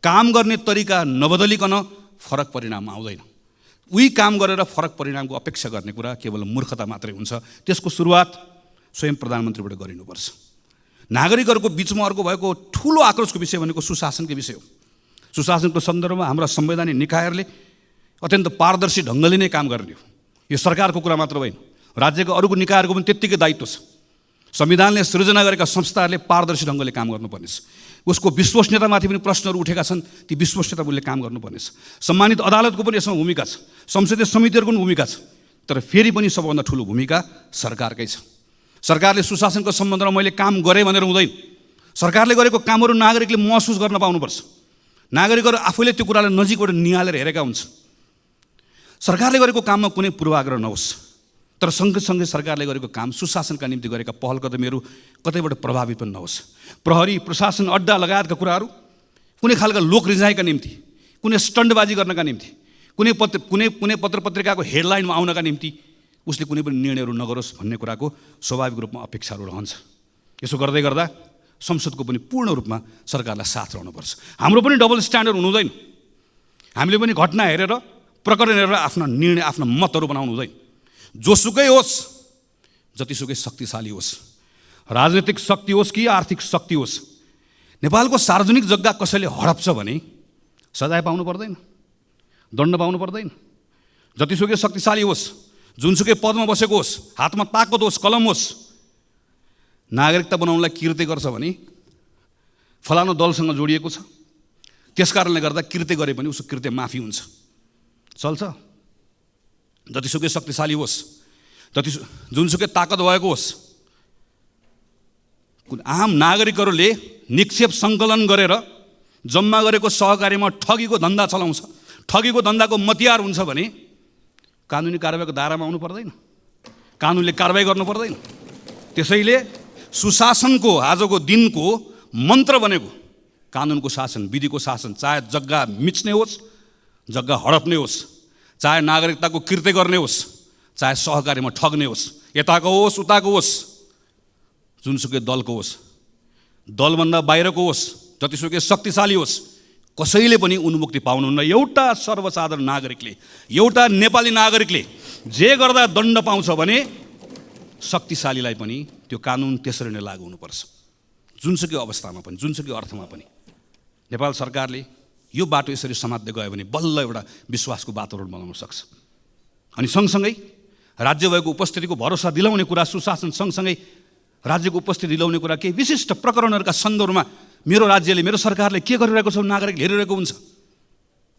काम गर्ने तरिका नबदलिकन फरक परिणाम आउँदैन। उही काम गरेर फरक परिणामको अपेक्षा गर्ने कुरा केवल मूर्खता मात्रै हुन्छ। त्यसको सुरुवात स्वयं प्रधानमन्त्रीबाट गरिनुपर्छ। नागरिकहरूको बिचमा अर्को भएको ठुलो आक्रोशको विषय भनेको सुशासनको विषय हो। सुशासनको सन्दर्भमा हाम्रा संवैधानिक निकायहरूले अत्यन्त पारदर्शी ढङ्गले नै काम गर्ने हो। यो सरकारको कुरा मात्र होइन, राज्यका अरूको निकायहरूको पनि त्यत्तिकै दायित्व छ। संविधानले सृजना गरेका संस्थाहरूले पारदर्शी ढङ्गले काम गर्नुपर्नेछ। उसको विश्वसनीयतामाथि पनि प्रश्नहरू उठेका छन्, ती विश्वसनीयता मूल्यले काम गर्नुपर्नेछ। सम्मानित अदालतको पनि यसमा भूमिका छ, संसदीय समितिहरूको पनि भूमिका छ, तर फेरि पनि सबभन्दा ठुलो भूमिका सरकारकै छ। सरकारले सुशासनको सम्बन्धमा मैले काम गरेँ भनेर हुँदैन। सरकारले गरेको कामहरू नागरिकले महसुस गर्न पाउनुपर्छ। नागरिकहरू आफैले त्यो कुरालाई नजिकबाट निहालेर हेरेका हुन्छन्। सरकारले गरेको काममा कुनै पूर्वाग्रह नहोस्, तर सँगसँगै सरकारले गरेको काम सुशासनका निम्ति गरेका पहल कदमीहरू कतैबाट प्रभावित पनि नहोस्। प्रहरी, प्रशासन, अड्डा लगायतका कुराहरू कुनै खालका लोक रिझाइका निम्ति, कुनै स्टन्टबाजी गर्नका निम्ति, कुनै पत्र पत्रिकाको हेडलाइनमा आउनका निम्ति उसले कुनै पनि निर्णयहरू नगरोस् भन्ने कुराको स्वाभाविक रूपमा अपेक्षाहरू रहन्छ। यसो गर्दै गर्दा संसदको पनि पूर्ण रूपमा सरकारलाई साथ रहनुपर्छ। हाम्रो पनि डबल स्ट्यान्डर्ड हुनु हुँदैन। हामीले पनि घटना हेरेर, प्रकरण हेरेर आफ्ना निर्णय, आफ्ना मतहरू बनाउनु हुँदैन। जोसुकै होस्, जतिसुकै शक्तिशाली होस्, राजनीतिक शक्ति होस् कि आर्थिक शक्ति होस्, नेपालको सार्वजनिक जग्गा कसैले हडप्छ भने सजाय पाउनु पर्दैन, दण्ड पाउनु पर्दैन। जतिसुकै शक्तिशाली होस्, जुनसुकै पदमा बसेको होस्, हातमा ताकत होस्, कलम होस्, नागरिकता बनाउनलाई कृत्य गर्छ भने फलानु दलसँग जोडिएको छ, त्यस कारणले गर्दा कृत्य गरे पनि उसको कृत्य माफी हुन्छ, चल्छ। जतिसुकै शक्तिशाली होस्, जुनसुकै ताकत भएको होस्, आम नागरिकहरूले निक्षेप सङ्कलन गरेर जम्मा गरेको सहकारीमा ठगीको धन्दा चलाउँछ, ठगीको धन्दाको मतियार हुन्छ भने कानुनी कारबाहीको दायरामा आउनु पर्दैन, कानुनले कारबाही गर्नु पर्दैन। त्यसैले सुशासनको आजको दिनको मन्त्र बनेको कानुनको शासन, विधिको शासन, चाहे जग्गा मिच्ने होस्, जग्गा हडप्ने होस्, चाहे नागरिकताको कृत्य गर्ने होस्, चाहे सहकारीमा ठग्ने होस्, यताको होस् उताको होस्, जुनसुकै दलको होस्, दलभन्दा बाहिरको होस्, जतिसुकै शक्तिशाली होस्, कसैले पनि उन्मुक्ति पाउनुहुन्न। एउटा सर्वसाधारण नागरिकले, एउटा नेपाली नागरिकले जे गर्दा दण्ड पाउँछ भने शक्तिशालीलाई पनि त्यो कानुन त्यसरी नै लागू हुनुपर्छ। जुनसुकै अवस्थामा पनि, जुनसुकै अर्थमा पनि नेपाल सरकारले यो बाटो यसरी समात्दै गयो भने बल्ल एउटा विश्वासको वातावरण बनाउन सक्छ। अनि सँगसँगै राज्य भएको उपस्थितिको भरोसा दिलाउने कुरा, सुशासन सँगसँगै राज्यको उपस्थिति दिलाउने कुरा, केही विशिष्ट प्रकरणहरूका सन्दर्भमा मेरो राज्यले, मेरो सरकारले के गरिरहेको छ नागरिकले हेरिरहेको हुन्छ।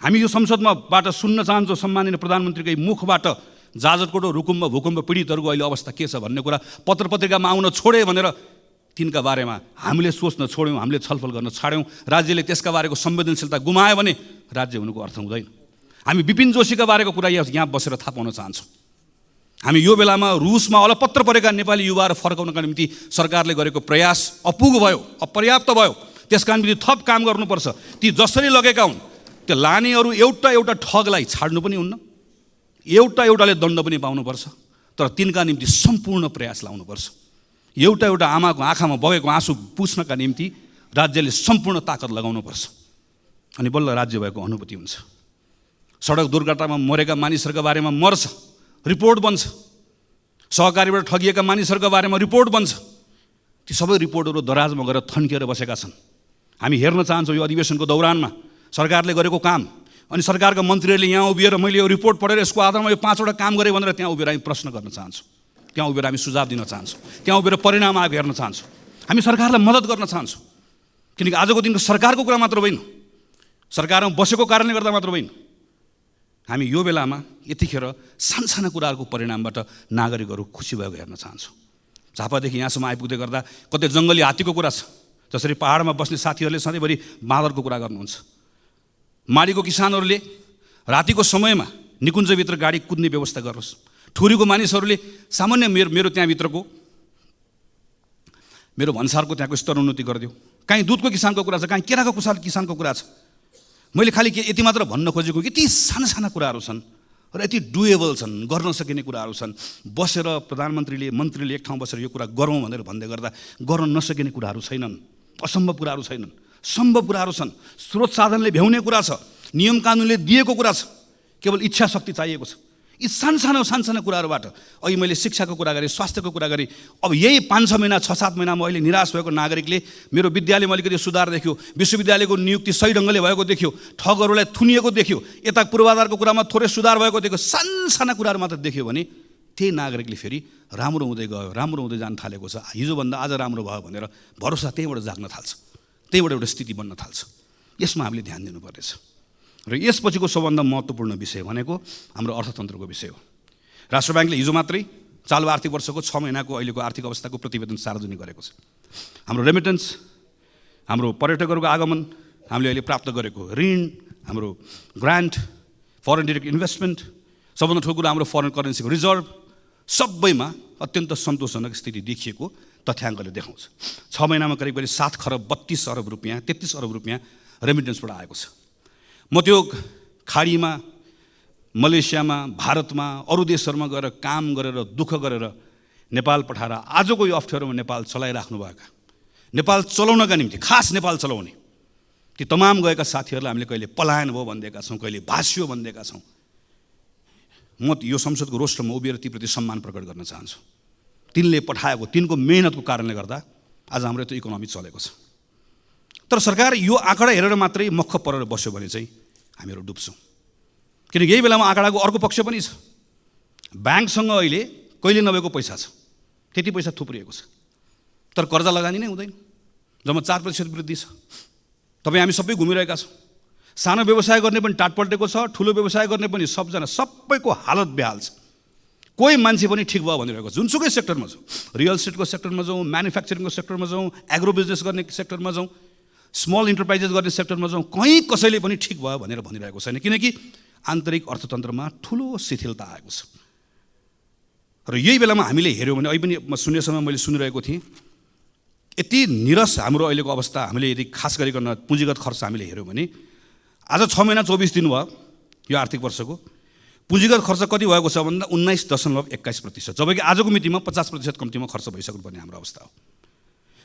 हामी यो संसदमाबाट सुन्न चाहन्छौँ सम्माननीय प्रधानमन्त्रीकै मुखबाट जाजरकोट, रुकुममा भूकम्प पीडितहरूको अहिले अवस्था के छ भन्ने कुरा पत्र पत्रिकामा आउन छोडे भनेर तिनका बारेमा हामीले सोच्न छोड्यौँ, हामीले छलफल गर्न छाड्यौँ, राज्यले त्यसका बारेको संवेदनशीलता गुमायो भने राज्य हुनुको अर्थ हुँदैन। हामी विपिन जोशीका बारेको कुरा यहाँ बसेर थाहा पाउन चाहन्छौँ। हामी यो बेलामा रुसमा अलपत्र परेका नेपाली युवाहरू फर्काउनका निम्ति सरकारले गरेको प्रयास अपुग भयो, अपर्याप्त भयो। त्यसका निम्ति थप काम गर्नुपर्छ। ती जसरी लगेका हुन् त्यो लानेहरू एउटा ठगलाई छाड्नु पनि हुन्न, एउटाले दण्ड पनि पाउनुपर्छ, तर तिनका निम्ति सम्पूर्ण प्रयास लाउनुपर्छ। एउटा आमाको आँखामा बगेको आँसु पुछ्नका निम्ति राज्यले सम्पूर्ण ताकत लगाउनुपर्छ, अनि बल्ल राज्य भएको अनुभूति हुन्छ। सडक दुर्घटनामा मरेका मानिसहरूका बारेमा मर्छ, रिपोर्ट बन्छ, सहकारीबाट ठगिएका मानिसहरूका बारेमा रिपोर्ट बन्छ। ती सबै रिपोर्टहरू दराजमा गएर थन्किएर बसेका छन्। हामी हेर्न चाहन्छौँ यो अधिवेशनको दौरानमा सरकारले गरेको काम, अनि सरकारका मन्त्रीहरूले यहाँ उभिएर मैले यो रिपोर्ट पढेर यसको आधारमा यो 5वटा काम गरेँ भनेर त्यहाँ उभिएर हामी प्रश्न गर्न चाहन्छौँ, त्यहाँ उभिएर हामी सुझाव दिन चाहन्छौँ, त्यहाँ उभिएर परिणाम आएको हेर्न चाहन्छौँ। हामी सरकारलाई मद्दत गर्न चाहन्छौँ, किनकि आजको दिनको सरकारको कुरा मात्र होइन, सरकारमा बसेको कारणले गर्दा मात्र होइन। हामी यो बेलामा यतिखेर सानसाना कुराहरूको परिणामबाट नागरिकहरू खुसी भएको हेर्न चाहन्छौँ। झापादेखि यहाँसम्म आइपुग्दै गर्दा कतै जङ्गली हात्तीको कुरा छ, जसरी पहाडमा बस्ने साथीहरूले सधैँभरि बाँदरको कुरा गर्नुहुन्छ। माडीको किसानहरूले रातिको समयमा निकुञ्जभित्र गाडी कुद्ने व्यवस्था गरोस्। ठुरीको मानिसहरूले सामान्य मेरो त्यहाँभित्रको मेरो भन्सारको त्यहाँको स्तरोन्नति गरिदियो। काहीँ दुधको किसानको कुरा छ, काहीँ केराको किसानको कुरा छ। मैले खालि यति मात्र भन्न खोजेको, यति साना कुराहरू छन् र यति डुएबल छन्, गर्न सकिने कुराहरू छन्। बसेर प्रधानमन्त्रीले मन्त्रीले एक ठाउँ बसेर यो कुरा गरौँ भनेर भन्दै गर्दा गर्न नसकिने कुराहरू छैनन्, असम्भव कुराहरू छैनन्, सम्भव कुराहरू छन्। स्रोत साधनले भ्याउने कुरा छ, नियम कानुनले दिएको कुरा छ, केवल इच्छा शक्ति चाहिएको छ। यी सानसानो कुराहरूबाट अहिले मैले शिक्षाको कुरा गरेँ, स्वास्थ्यको कुरा गरेँ। अब यही 5-6 महिना 6-7 महिनामा अहिले निराश भएको नागरिकले मेरो विद्यालयमा अलिकति सुधार देख्यो, विश्वविद्यालयको नियुक्ति सही ढङ्गले भएको देख्यो, ठगहरूलाई थुनिएको देख्यो, यता पूर्वाधारको कुरामा थोरै सुधार भएको देख्यो, सानसाना कुराहरू मात्र देख्यो भने त्यही नागरिकले फेरि राम्रो हुँदै गयो, राम्रो हुँदै जान थालेको छ, हिजोभन्दा आज राम्रो भयो भनेर भरोसा त्यहीँबाट जाग्न थाल्छ, त्यहीँबाट एउटा स्थिति बन्न थाल्छ। यसमा हामीले ध्यान दिनुपर्नेछ। र यसपछिको सबभन्दा महत्त्वपूर्ण विषय भनेको हाम्रो अर्थतन्त्रको विषय हो। राष्ट्र ब्याङ्कले हिजो मात्रै चालु आर्थिक वर्षको 6 महिनाको अहिलेको आर्थिक अवस्थाको प्रतिवेदन सार्वजनिक गरेको छ। हाम्रो रेमिटेन्स, हाम्रो पर्यटकहरूको आगमन, हामीले अहिले प्राप्त गरेको ऋण, हाम्रो ग्रान्ट, फरेन डिरेक्ट इन्भेस्टमेन्ट, सबभन्दा ठुलो कुरा हाम्रो फरेन करेन्सीको रिजर्भ, सबैमा अत्यन्त सन्तोषजनक स्थिति देखिएको तथ्याङ्कले देखाउँछ। 6 महिनामा करिब 7 खरब 32 अरब रुपियाँ, 33 अरब रुपियाँ रेमिटेन्सबाट आएको छ। म त्यो खाडीमा, मलेसियामा, भारतमा, अरू देशहरूमा गएर काम गरेर दुःख गरेर नेपाल पठाएर आजको यो अप्ठ्यारोमा नेपाल चलाइराख्नुभएका, नेपाल चलाउनका निम्ति खास नेपाल चलाउने ती तमाम गएका साथीहरूलाई हामीले कहिले पलायन भयो भनिदिएका छौँ, कहिले भाष्यो भनिदिएका छौँ। म यो संसदको रोस्टरमा उभिएर तीप्रति सम्मान प्रकट गर्न चाहन्छु। तिनले पठाएको, तिनको मेहनतको कारणले गर्दा आज हाम्रो त्यो इकोनोमी चलेको छ। तर सरकार यो आँकडा हेरेर मात्रै मक्ख परेर बस्यो भने चाहिँ हामीहरू डुब्छौँ। किनकि यही बेलामा आँकडाको अर्को पक्ष पनि छ। ब्याङ्कसँग अहिले कहिले नभएको पैसा छ, त्यति पैसा थुप्रिएको छ, तर कर्जा लगानी नै हुँदैन। जम्मा 4% वृद्धि छ। तपाईँ हामी सबै घुमिरहेका छौँ। सानो व्यवसाय गर्ने पनि टाट पल्टेको छ, ठुलो व्यवसाय गर्ने पनि सबैको हालत बेहाल छ। कोही मान्छे पनि ठिक भयो भनिरहेको छ। जुनसुकै सेक्टरमा जाउँ, रियल इस्टेटको सेक्टरमा जाउँ, म्यानुफ्याक्चरिङको सेक्टरमा जाउँ, एग्रो बिजनेस गर्ने सेक्टरमा जाउँ, स्मल इन्टरप्राइजेस गर्ने सेक्टरमा जाउँ, कहीँ कसैले पनि ठिक भयो भनेर भनिरहेको छैन। किनकि आन्तरिक अर्थतन्त्रमा ठुलो शिथिलता आएको छ। र यही बेलामा हामीले हेऱ्यौँ भने अहिले पनि म सुन्ने समय मैले सुनिरहेको थिएँ, यति निरस हाम्रो अहिलेको अवस्था। हामीले यदि खास गरिकन पुँजीगत खर्च हामीले हेऱ्यौँ भने आज 6 महिना 24 दिन भयो यो आर्थिक वर्षको, पुँजीगत खर्च कति भएको छ भन्दा 19.21%, जबकि आजको मितिमा 50% कम्तीमा खर्च भइसक्नु पर्ने हाम्रो अवस्था हो।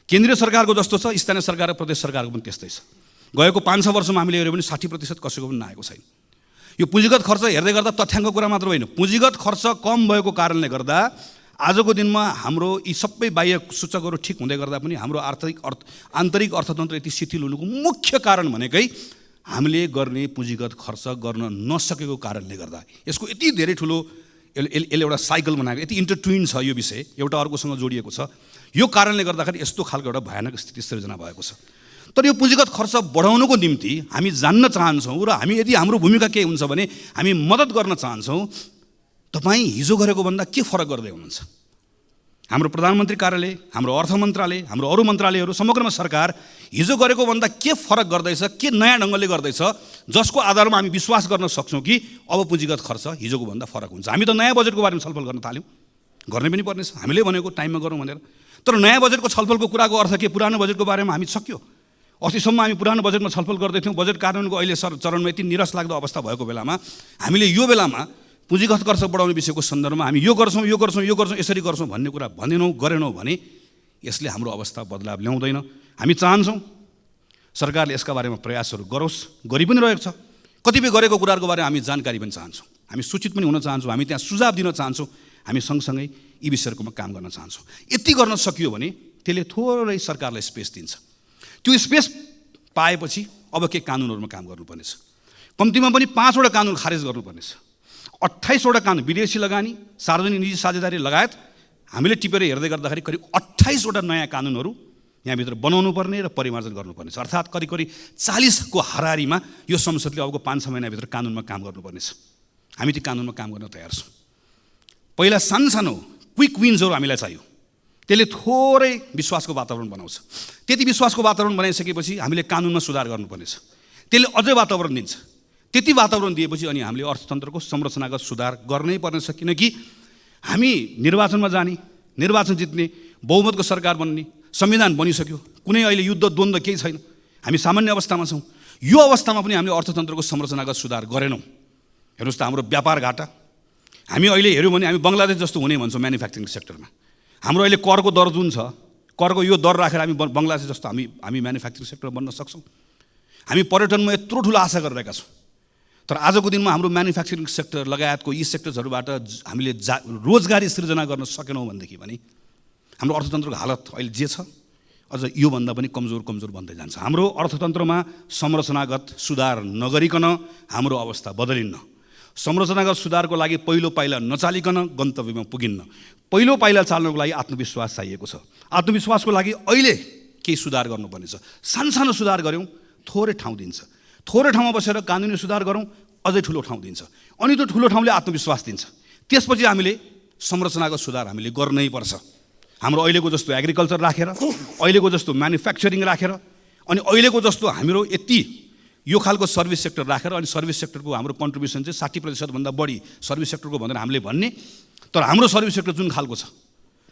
केन्द्रीय सरकारको जस्तो छ, स्थानीय सरकार र प्रदेश सरकारको पनि त्यस्तै छ। गएको 5-6 वर्षमा हामीले हेऱ्यौँ भने 60% कसैको पनि नआएको छैन। यो पुँजीगत खर्च हेर्दै गर्दा तथ्याङ्क कुरा मात्र होइन, पुँजीगत खर्च कम भएको कारणले गर्दा आजको दिनमा हाम्रो यी सबै बाह्य सूचकहरू ठिक हुँदै गर्दा पनि हाम्रो आन्तरिक अर्थतन्त्र यति शिथिल हुनुको मुख्य कारण भनेकै हामीले गर्ने पुँजीगत खर्च गर्न नसकेको कारणले गर्दा। यसको यति धेरै ठुलो यसले एउटा साइकल बनाएको, यति इन्टरट्विन छ यो विषय, एउटा अर्कोसँग जोडिएको छ। यो कारणले गर्दाखेरि यस्तो खालको एउटा भयानक स्थिति सृजना भएको छ। तर यो पुँजीगत खर्च बढाउनुको निम्ति हामी जान्न चाहन्छौँ र हामी यदि हाम्रो भूमिका के हुन्छ भने हामी मद्दत गर्न चाहन्छौँ। तपाईँ हिजो गरेको भन्दा के फरक गर्दै हुनुहुन्छ? हाम्रो प्रधानमन्त्री कार्यालय, हाम्रो अर्थ मन्त्रालय, हाम्रो अरू मन्त्रालयहरू, समग्रमा सरकार हिजो गरेको भन्दा के फरक गर्दैछ, के नयाँ ढङ्गले गर्दैछ, जसको आधारमा हामी विश्वास गर्न सक्छौँ कि अब पुँजीगत खर्च हिजोको भन्दा फरक हुन्छ। हामी त नयाँ बजेटको बारेमा छलफल गर्न थाल्यौँ, गर्ने पनि पर्नेछ, हामीले भनेको टाइममा गरौँ भनेर। तर नयाँ बजेटको छलफलको कुराको अर्थ के? पुरानो बजेटको बारेमा हामी सक्यो। अस्तिसम्म हामी पुरानो बजेटमा छलफल गर्दैथ्यौँ। बजेट कार्यान्वयनको अहिले चरणमा यति निराश लाग्दो अवस्था भएको बेलामा हामीले यो बेलामा पुँजीगत खर्च बढाउने विषयको सन्दर्भमा हामी यो गर्छौँ, यो गर्छौँ, यो गर्छौँ, यसरी गर्छौँ भन्ने कुरा भनेनौँ, गरेनौँ भने यसले हाम्रो अवस्था बदलाव ल्याउँदैन। हामी चाहन्छौँ सरकारले यसका बारेमा प्रयासहरू गरोस्, गरि पनि रहेको छ। कतिपय गरेको कुराहरूको बारेमा हामी जानकारी पनि चाहन्छौँ, हामी सूचित पनि हुन चाहन्छौँ, हामी त्यहाँ सुझाव दिन चाहन्छौँ, हामी सँगसँगै यी विषयहरूमा काम गर्न चाहन्छौँ। यति गर्न सकियो भने त्यसले थोरै सरकारलाई स्पेस दिन्छ। त्यो स्पेस पाएपछि अब के कानुनहरूमा काम गर्नुपर्नेछ। कम्तीमा पनि 5वटा कानुन खारेज गर्नुपर्नेछ। 28वटा कानुन, विदेशी लगानी, सार्वजनिक निजी साझेदारी लगायत हामीले टिपेर हेर्दै गर्दाखेरि करिब 28वटा नयाँ कानुनहरू यहाँभित्र बनाउनु पर्ने र परिमार्जन गर्नुपर्ने छ। अर्थात् करिब 40को हाराहारीमा यो संसदले अबको 5-6 महिनाभित्र कानुनमा काम गर्नुपर्नेछ। हामी ती कानुनमा काम गर्न तयार छौँ। पहिला सानो क्विक विन्सहरू हामीलाई चाहियो, त्यसले थोरै विश्वासको वातावरण बनाउँछ। त्यति विश्वासको वातावरण बनाइसकेपछि हामीले कानुनमा सुधार गर्नुपर्नेछ, त्यसले अझै वातावरण दिन्छ। त्यति वातावरण दिएपछि अनि हामीले अर्थतन्त्रको संरचनागत सुधार गर्नै पर्नेछ। किनकि हामी निर्वाचनमा जाने, निर्वाचन जित्ने, बहुमतको सरकार बन्ने, संविधान बनिसक्यो, कुनै अहिले युद्ध द्वन्द्व केही छैन, हामी सामान्य अवस्थामा छौँ। यो अवस्थामा पनि हामीले अर्थतन्त्रको संरचनागत सुधार गरेनौँ। हेर्नुहोस् त हाम्रो व्यापार घाटा, हामी अहिले हेऱ्यौँ भने हामी बङ्गलादेश जस्तो हुने भन्छौँ म्यानुफ्याक्चरिङ सेक्टरमा। हाम्रो अहिले करको दर जुन छ, करको यो दर राखेर हामी बङ्गलादेश जस्तो हामी म्यानुफ्याक्चरिङ सेक्टर बन्न सक्छौँ। हामी पर्यटनमा यत्रो ठुलो आशा गरिरहेका छौँ, तर आजको दिनमा हाम्रो म्यानुफ्याक्चरिङ सेक्टर लगायतको यी सेक्टर्सहरूबाट हामीले रोजगारी सृजना गर्न सकेनौँ भनेदेखि भने हाम्रो अर्थतन्त्रको हालत अहिले जे छ अझ योभन्दा पनि कमजोर बन्दै जान्छ। हाम्रो अर्थतन्त्रमा संरचनागत सुधार नगरिकन हाम्रो अवस्था बदलिन्न। संरचनागत सुधारको लागि पहिलो पाइला नचालिकन गन्तव्यमा पुगिन्न। पहिलो पाइला चाल्नको लागि आत्मविश्वास चाहिएको छ। आत्मविश्वासको लागि अहिले केही सुधार गर्नुपर्नेछ। सानो सुधार गऱ्यौँ थोरै ठाउँ दिन्छ, थोरै ठाउँमा बसेर कानुनी सुधार गरौँ अझै ठुलो ठाउँ दिन्छ, अनि त्यो ठुलो ठाउँले आत्मविश्वास दिन्छ। त्यसपछि हामीले संरचनागत सुधार हामीले गर्नै पर्छ। हाम्रो अहिलेको जस्तो एग्रिकल्चर राखेर, अहिलेको जस्तो म्यानुफ्याक्चरिङ राखेर, अनि अहिलेको जस्तो हाम्रो यति यो खालको सर्भिस सेक्टर राखेर, अनि सर्भिस सेक्टरको हाम्रो कन्ट्रिब्युसन चाहिँ 60% बढी सर्भिस सेक्टरको भनेर हामीले भन्ने, तर हाम्रो सर्भिस सेक्टर जुन खालको छ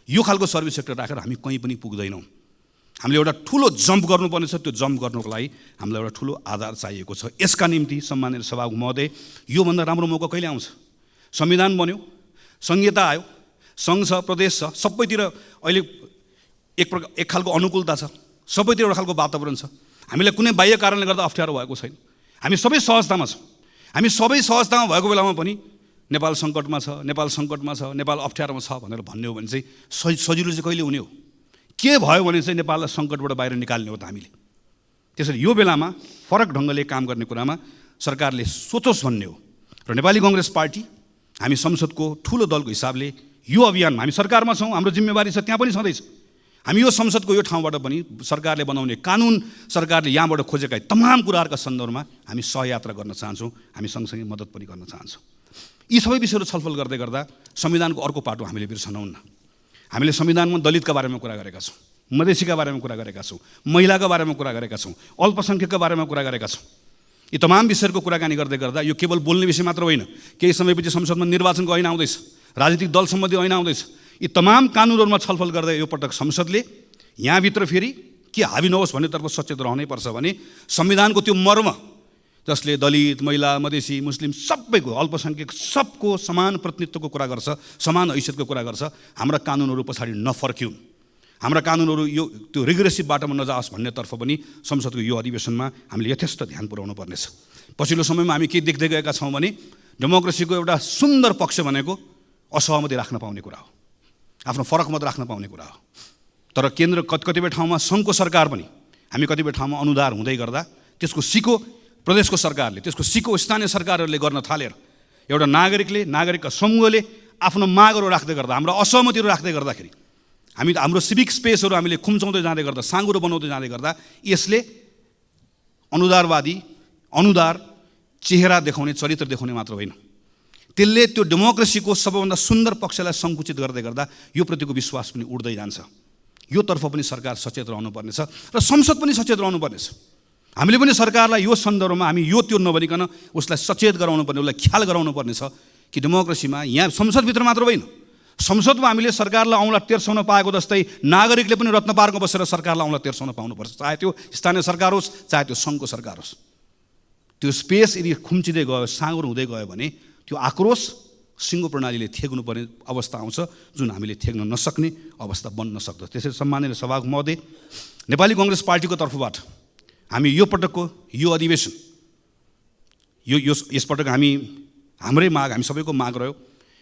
यो खालको सर्भिस सेक्टर राखेर हामी कहीँ पनि पुग्दैनौँ। हामीले एउटा ठुलो जम्प गर्नुपर्नेछ। त्यो जम्प गर्नको लागि हामीलाई एउटा ठुलो आधार चाहिएको छ। यसका निम्ति सम्माननीय सभामुख महोदय, योभन्दा राम्रो मौका कहिले आउँछ? संविधान बन्यो, संहिता आयो, सङ्घ छ, प्रदेश छ, सबैतिर अहिले एक खालको अनुकूलता छ, सबैतिर एउटा खालको वातावरण छ। हामीलाई कुनै बाह्य कारणले गर्दा अप्ठ्यारो भएको छैन। हामी सबै सहजतामा छौँ। हामी सबै सहजतामा भएको बेलामा पनि नेपाल सङ्कटमा छ, नेपाल सङ्कटमा छ, नेपाल अप्ठ्यारोमा छ भनेर भन्ने हो भने चाहिँ सजिलो चाहिँ कहिले हुने हो? के भयो भने चाहिँ नेपाललाई सङ्कटबाट बाहिर निकाल्ने हो त हामीले। त्यसैले यो बेलामा फरक ढङ्गले काम गर्ने कुरामा सरकारले सोचोस् भन्ने हो। र नेपाली कङ्ग्रेस पार्टी हामी संसदको ठुलो दलको हिसाबले यो अभियानमा हामी सरकारमा छौँ, हाम्रो जिम्मेवारी छ, त्यहाँ पनि छँदैछ। हामी यो संसदको यो ठाउँबाट पनि सरकारले बनाउने कानुन, सरकारले यहाँबाट खोजेका तमाम कुराहरूका सन्दर्भमा हामी सहयात्रा गर्न चाहन्छौँ, हामी सँगसँगै मद्दत पनि गर्न चाहन्छौँ। यी सबै विषयहरू छलफल गर्दै गर्दा संविधानको अर्को पाटो हामीले बिर्सनौन्न। हामीले संविधानमा दलितका बारेमा कुरा गरेका छौँ, मधेसीका बारेमा कुरा गरेका छौँ, महिलाका बारेमा कुरा गरेका छौँ, अल्पसङ्ख्यकका बारेमा कुरा गरेका छौँ। यी तमाम विषयहरूको कुराकानी गर्दै गर्दा यो केवल बोल्ने विषय मात्र होइन। केही समयपछि संसदमा निर्वाचनको ऐन आउँदैछ, राजनीतिक दल सम्बन्धी ऐन आउँदैछ। यी तमाम कानुनहरूमा छलफल गर्दै यो पटक संसदले यहाँभित्र फेरि के हाबी नहोस् भन्नेतर्फ सचेत रहनै पर्छ भने संविधानको त्यो मर्म जसले दलित, महिला, मधेसी, मुस्लिम सबैको, अल्पसङ्ख्यक सबको समान प्रतिनिधित्वको कुरा गर्छ, समान हैसियतको कुरा गर्छ, हाम्रा कानुनहरू पछाडि नफर्किउन्, हाम्रा कानुनहरू यो त्यो रिग्रेसिभ बाटोमा नजाओस् भन्नेतर्फ पनि संसदको यो अधिवेशनमा हामीले यथेष्ट ध्यान पुर्याउनु पर्नेछ। पछिल्लो समयमा हामी के देख्दै गएका छौँ भने डेमोक्रेसीको एउटा सुन्दर पक्ष भनेको असहमति राख्न पाउने कुरा हो, आफ्नो फरक मत राख्न पाउने कुरा हो। तर केन्द्र कतिपय ठाउँमा सङ्घको सरकार पनि हामी कतिपय ठाउँमा अनुदार हुँदै गर्दा त्यसको सिको प्रदेशको सरकारले, त्यसको सिको स्थानीय सरकारहरूले गर्न थालेर एउटा नागरिकका समूहले आफ्नो मागहरू राख्दै गर्दा, हाम्रो असहमतिहरू राख्दै गर्दाखेरि हाम्रो सिभिक स्पेसहरू हामीले खुम्चाउँदै जाँदै गर्दा, साँगुरो बनाउँदै जाँदै गर्दा यसले अनुदार चेहरा देखाउने, चरित्र देखाउने मात्र होइन, त्यसले त्यो डेमोक्रेसीको सबैभन्दा सुन्दर पक्षलाई सङ्कुचित गर्दै गर्दा यो प्रतिको विश्वास पनि उड्दै जान्छ। यो तर्फ पनि सरकार सचेत रहनुपर्नेछ र संसद पनि सचेत रहनुपर्नेछ। हामीले पनि सरकारलाई यो सन्दर्भमा हामी यो त्यो नभनिकन उसलाई सचेत गराउनु पर्ने, उसलाई ख्याल गराउनु पर्नेछ कि डेमोक्रेसीमा यहाँ संसदभित्र मात्र होइन, संसदमा हामीले सरकारलाई औँला तेर्साउन पाएको जस्तै नागरिकले पनि रत्न पार्कमा बसेर सरकारलाई औँला तेर्साउन पाउनुपर्छ, चाहे त्यो स्थानीय सरकार होस्, चाहे त्यो सङ्घको सरकार होस्। त्यो स्पेस यदि खुम्चिँदै गयो, साँगुरो हुँदै गयो भने त्यो आक्रोश सिङ्गो प्रणालीले थेग्नुपर्ने अवस्था आउँछ, जुन हामीले थेग्न नसक्ने अवस्था बन्न सक्दछ। त्यसैले सम्माननीय सभामुख महोदय, नेपाली कङ्ग्रेस पार्टीको तर्फबाट हामी यो पटकको यो अधिवेशन यसपटक हाम्रै माग, हामी सबैको माग रह्यो,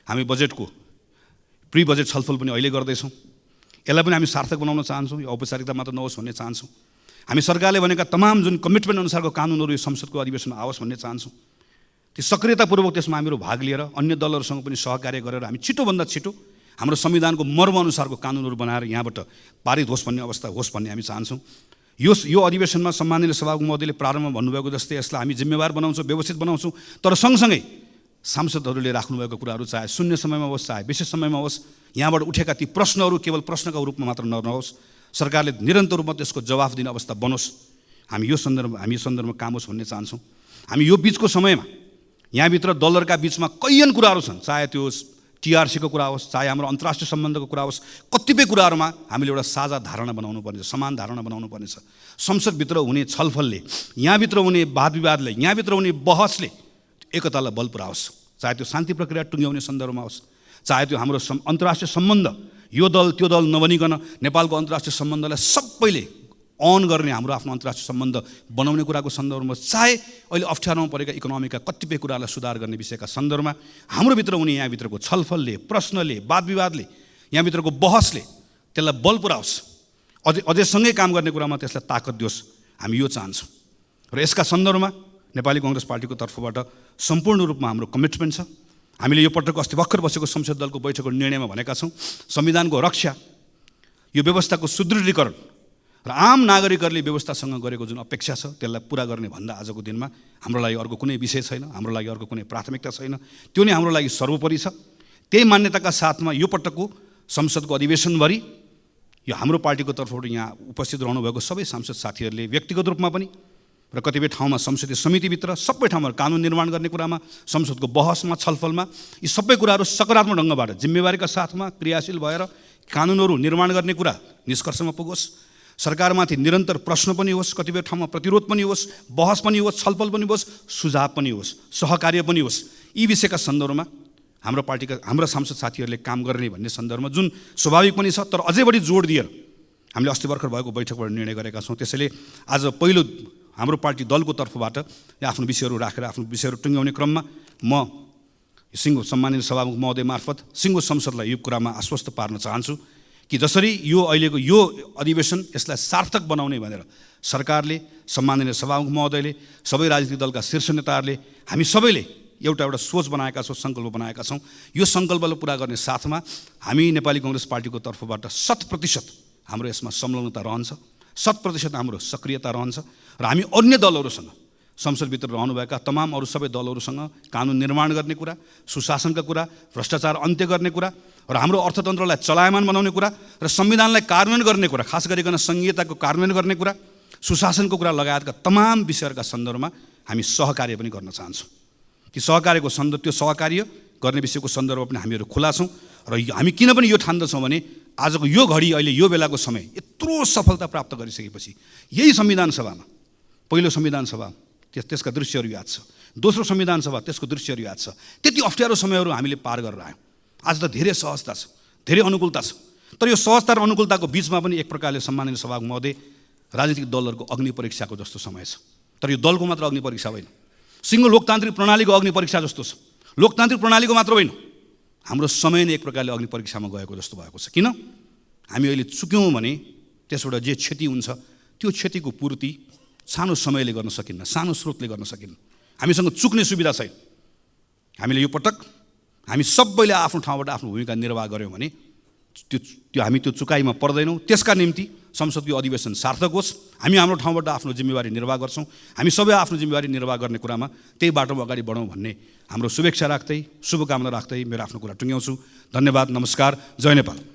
हामी बजेटको प्री बजेट छलफल पनि अहिले गर्दैछौँ। यसलाई पनि हामी सार्थक बनाउन चाहन्छौँ, यो औपचारिकता मात्र नहोस् भन्ने चाहन्छौँ। हामी सरकारले भनेका तमाम जुन कमिटमेन्ट अनुसारको कानुनहरू यो संसदको अधिवेशनमा आओस् भन्ने चाहन्छौँ। त्यो सक्रियतापूर्वक त्यसमा हामीहरू भाग लिएर अन्य दलहरूसँग पनि सहकार्य गरेर हामी छिटोभन्दा छिटो हाम्रो संविधानको मर्म अनुसारको कानुनहरू बनाएर यहाँबाट पारित होस् भन्ने अवस्था होस् भन्ने हामी चाहन्छौँ। यो अधिवेशनमा सम्माननीय सभामुख महोदयले प्रारम्भमा भन्नुभएको जस्तै यसलाई हामी जिम्मेवार बनाउँछौँ, व्यवस्थित बनाउँछौँ, तर सँगसँगै सांसदहरूले राख्नुभएको कुराहरू चाहे शून्य समयमा होस्, चाहे विशेष समयमा होस्, यहाँबाट उठेका ती प्रश्नहरू केवल प्रश्नका रूपमा मात्र नहोस्, सरकारले निरन्तर रूपमा त्यसको जवाफ दिने अवस्था बनोस्। हामी यो सन्दर्भमा काम होस् भन्ने चाहन्छौँ। हामी यो बिचको समयमा यहाँभित्र दलहरूका बिचमा कैयन कुराहरू छन्, चाहे त्यो टिआरसीको कुरा होस्, चाहे हाम्रो अन्तर्राष्ट्रिय सम्बन्धको कुरा होस्, कतिपय कुराहरूमा हामीले एउटा साझा धारणा बनाउनु पर्नेछ, समान धारणा बनाउनु पर्नेछ। संसदभित्र हुने छलफलले, यहाँभित्र हुने वाद विवादले, यहाँभित्र हुने बहसले एकतालाई बल पुर्याओस्। चाहे त्यो शान्ति प्रक्रिया टुङ्ग्याउने सन्दर्भमा होस्, चाहे त्यो हाम्रो अन्तर्राष्ट्रिय सम्बन्ध, यो दल त्यो दल नबनिकन नेपालको अन्तर्राष्ट्रिय सम्बन्धलाई सबैले अन गर्ने हाम्रो आफ्नो अन्तर्राष्ट्रिय सम्बन्ध बनाउने कुराको सन्दर्भमा, चाहे अहिले अप्ठ्यारोमा परेका इकोनोमीका कतिपय कुरालाई सुधार गर्ने विषयका सन्दर्भमा हाम्रो भित्र हुने यहाँभित्रको छलफलले, प्रश्नले, वाद विवादले, यहाँभित्रको बहसले त्यसलाई बल पुर्याओस्, अझै सँगै काम गर्ने कुरामा त्यसलाई ताकत दियोस्, हामी यो चाहन्छौँ। र यसका सन्दर्भमा नेपाली कांग्रेस पार्टीको तर्फबाट सम्पूर्ण रूपमा हाम्रो कमिटमेन्ट छ। हामीले यो पटक अस्ति भर्खर बसेको संसद दलको बैठकको निर्णयमा भनेका छौँ, संविधानको रक्षा, यो व्यवस्थाको सुदृढीकरण र आम नागरिकहरूले व्यवस्थासँग गरेको जुन अपेक्षा छ त्यसलाई पुरा गर्ने भन्दा आजको दिनमा हाम्रो लागि अर्को कुनै विषय छैन, हाम्रो लागि अर्को कुनै प्राथमिकता छैन। त्यो नै हाम्रो लागि सर्वोपरि छ। त्यही मान्यताका साथमा यो पटकको संसदको अधिवेशनभरि यो हाम्रो पार्टीको तर्फबाट यहाँ उपस्थित रहनुभएको सबै सांसद साथीहरूले व्यक्तिगत रूपमा पनि र कतिपय ठाउँमा संसदीय समितिभित्र सबै ठाउँमा कानुन निर्माण गर्ने कुरामा, संसदको बहसमा, छलफलमा यी सबै कुराहरू सकारात्मक ढङ्गबाट जिम्मेवारीका साथमा क्रियाशील भएर कानुनहरू निर्माण गर्ने कुरा निष्कर्षमा पुगोस्। सरकारमाथि निरन्तर प्रश्न पनि होस्, कतिपय ठाउँमा प्रतिरोध पनि होस्, बहस पनि होस्, छलफल पनि होस्, सुझाव पनि होस्, सहकार्य पनि होस्। यी विषयका सन्दर्भमा हाम्रो पार्टीका हाम्रा सांसद साथीहरूले काम गर्ने भन्ने सन्दर्भमा जुन स्वाभाविक पनि छ, तर अझै बढी जोड दिएर हामीले अस्ति भर्खर भएको बैठकबाट निर्णय गरेका छौँ। त्यसैले आज पहिलो हाम्रो पार्टी दलको तर्फबाट आफ्नो विषयहरू राखेर आफ्नो विषयहरू टुङ्ग्याउने क्रममा म सिङ्गो सम्मानित सभामुख महोदय मार्फत सिङ्गो संसदलाई यो कुरामा आश्वस्त पार्न चाहन्छु कि जसरी यो अहिलेको यो अधिवेशन यसलाई सार्थक बनाउने भनेर सरकारले, सम्माननीय सभामुख महोदयले, सबै राजनीतिक दलका शीर्ष नेताहरूले, हामी सबैले एउटा सोच बनाएका छौँ, सङ्कल्प बनाएका छौँ। यो सङ्कल्पलाई पुरा गर्ने साथमा हामी नेपाली कांग्रेस पार्टीको तर्फबाट 100% हाम्रो यसमा संलग्नता रहन्छ, 100% हाम्रो सक्रियता रहन्छ र हामी अन्य दलहरूसँग, संसदभित्र रहनुभएका तमाम अरू सबै दलहरूसँग कानुन निर्माण गर्ने कुरा, सुशासनका कुरा, भ्रष्टाचार अन्त्य गर्ने कुरा र हाम्रो अर्थतन्त्रलाई चलायमान बनाउने कुरा र संविधानलाई कार्यान्वयन गर्ने कुरा, खास गरिकन संहिताको कार्यान्वयन गर्ने कुरा, सुशासनको कुरा लगायतका तमाम विषयहरूका सन्दर्भमा हामी सहकार्य पनि गर्न चाहन्छौँ। ती सहकार्यको त्यो सहकार्य गर्ने विषयको सन्दर्भमा पनि हामीहरू खुला छौँ र हामी किन पनि यो ठान्दछौँ भने आजको यो घडी, अहिले यो बेलाको समय यत्रो सफलता प्राप्त गरिसकेपछि यही संविधान सभामा, पहिलो संविधान सभा त्यसका दृश्यहरू याद छ, दोस्रो संविधान सभा त्यसको दृश्यहरू याद छ, त्यति अप्ठ्यारो समयहरू हामीले पार गरेर आयौँ। आज त धेरै सहजता छ, धेरै अनुकूलता छ, तर यो सहजता र अनुकूलताको बिचमा पनि एक प्रकारले सम्मानित सभामुख महोदय राजनीतिक दलहरूको अग्नि परीक्षाको जस्तो समय छ। तर यो दलको मात्र अग्नि परीक्षा होइन, सिङ्गो लोकतान्त्रिक प्रणालीको अग्नि परीक्षा जस्तो छ। लोकतान्त्रिक प्रणालीको मात्र होइन, हाम्रो समय नै एक प्रकारले अग्नि परीक्षामा गएको जस्तो भएको छ। किन? हामी अहिले चुक्यौँ भने त्यसबाट जे क्षति हुन्छ त्यो क्षतिको पूर्ति सानो समयले गर्न सकिन्न, सानो स्रोतले गर्न सकिन्न। हामीसँग चुक्ने सुविधा छैन। हामीले यो पटक हामी सबैले आफ्नो ठाउँबाट आफ्नो भूमिका निर्वाह गऱ्यौँ भने हामी त्यो चुकाइमा पर्दैनौँ। त्यसका निम्ति संसदको अधिवेशन सार्थक होस्, हामी हाम्रो ठाउँबाट आफ्नो जिम्मेवारी निर्वाह गर्छौँ। हामी सबै आफ्नो जिम्मेवारी निर्वाह गर्ने कुरामा त्यही बाटोमा अगाडि बढौँ भन्ने हाम्रो शुभेच्छा राख्दै, शुभकामना राख्दै मेरो आफ्नो कुरा टुङ्ग्याउँछु। धन्यवाद, नमस्कार, जय नेपाल।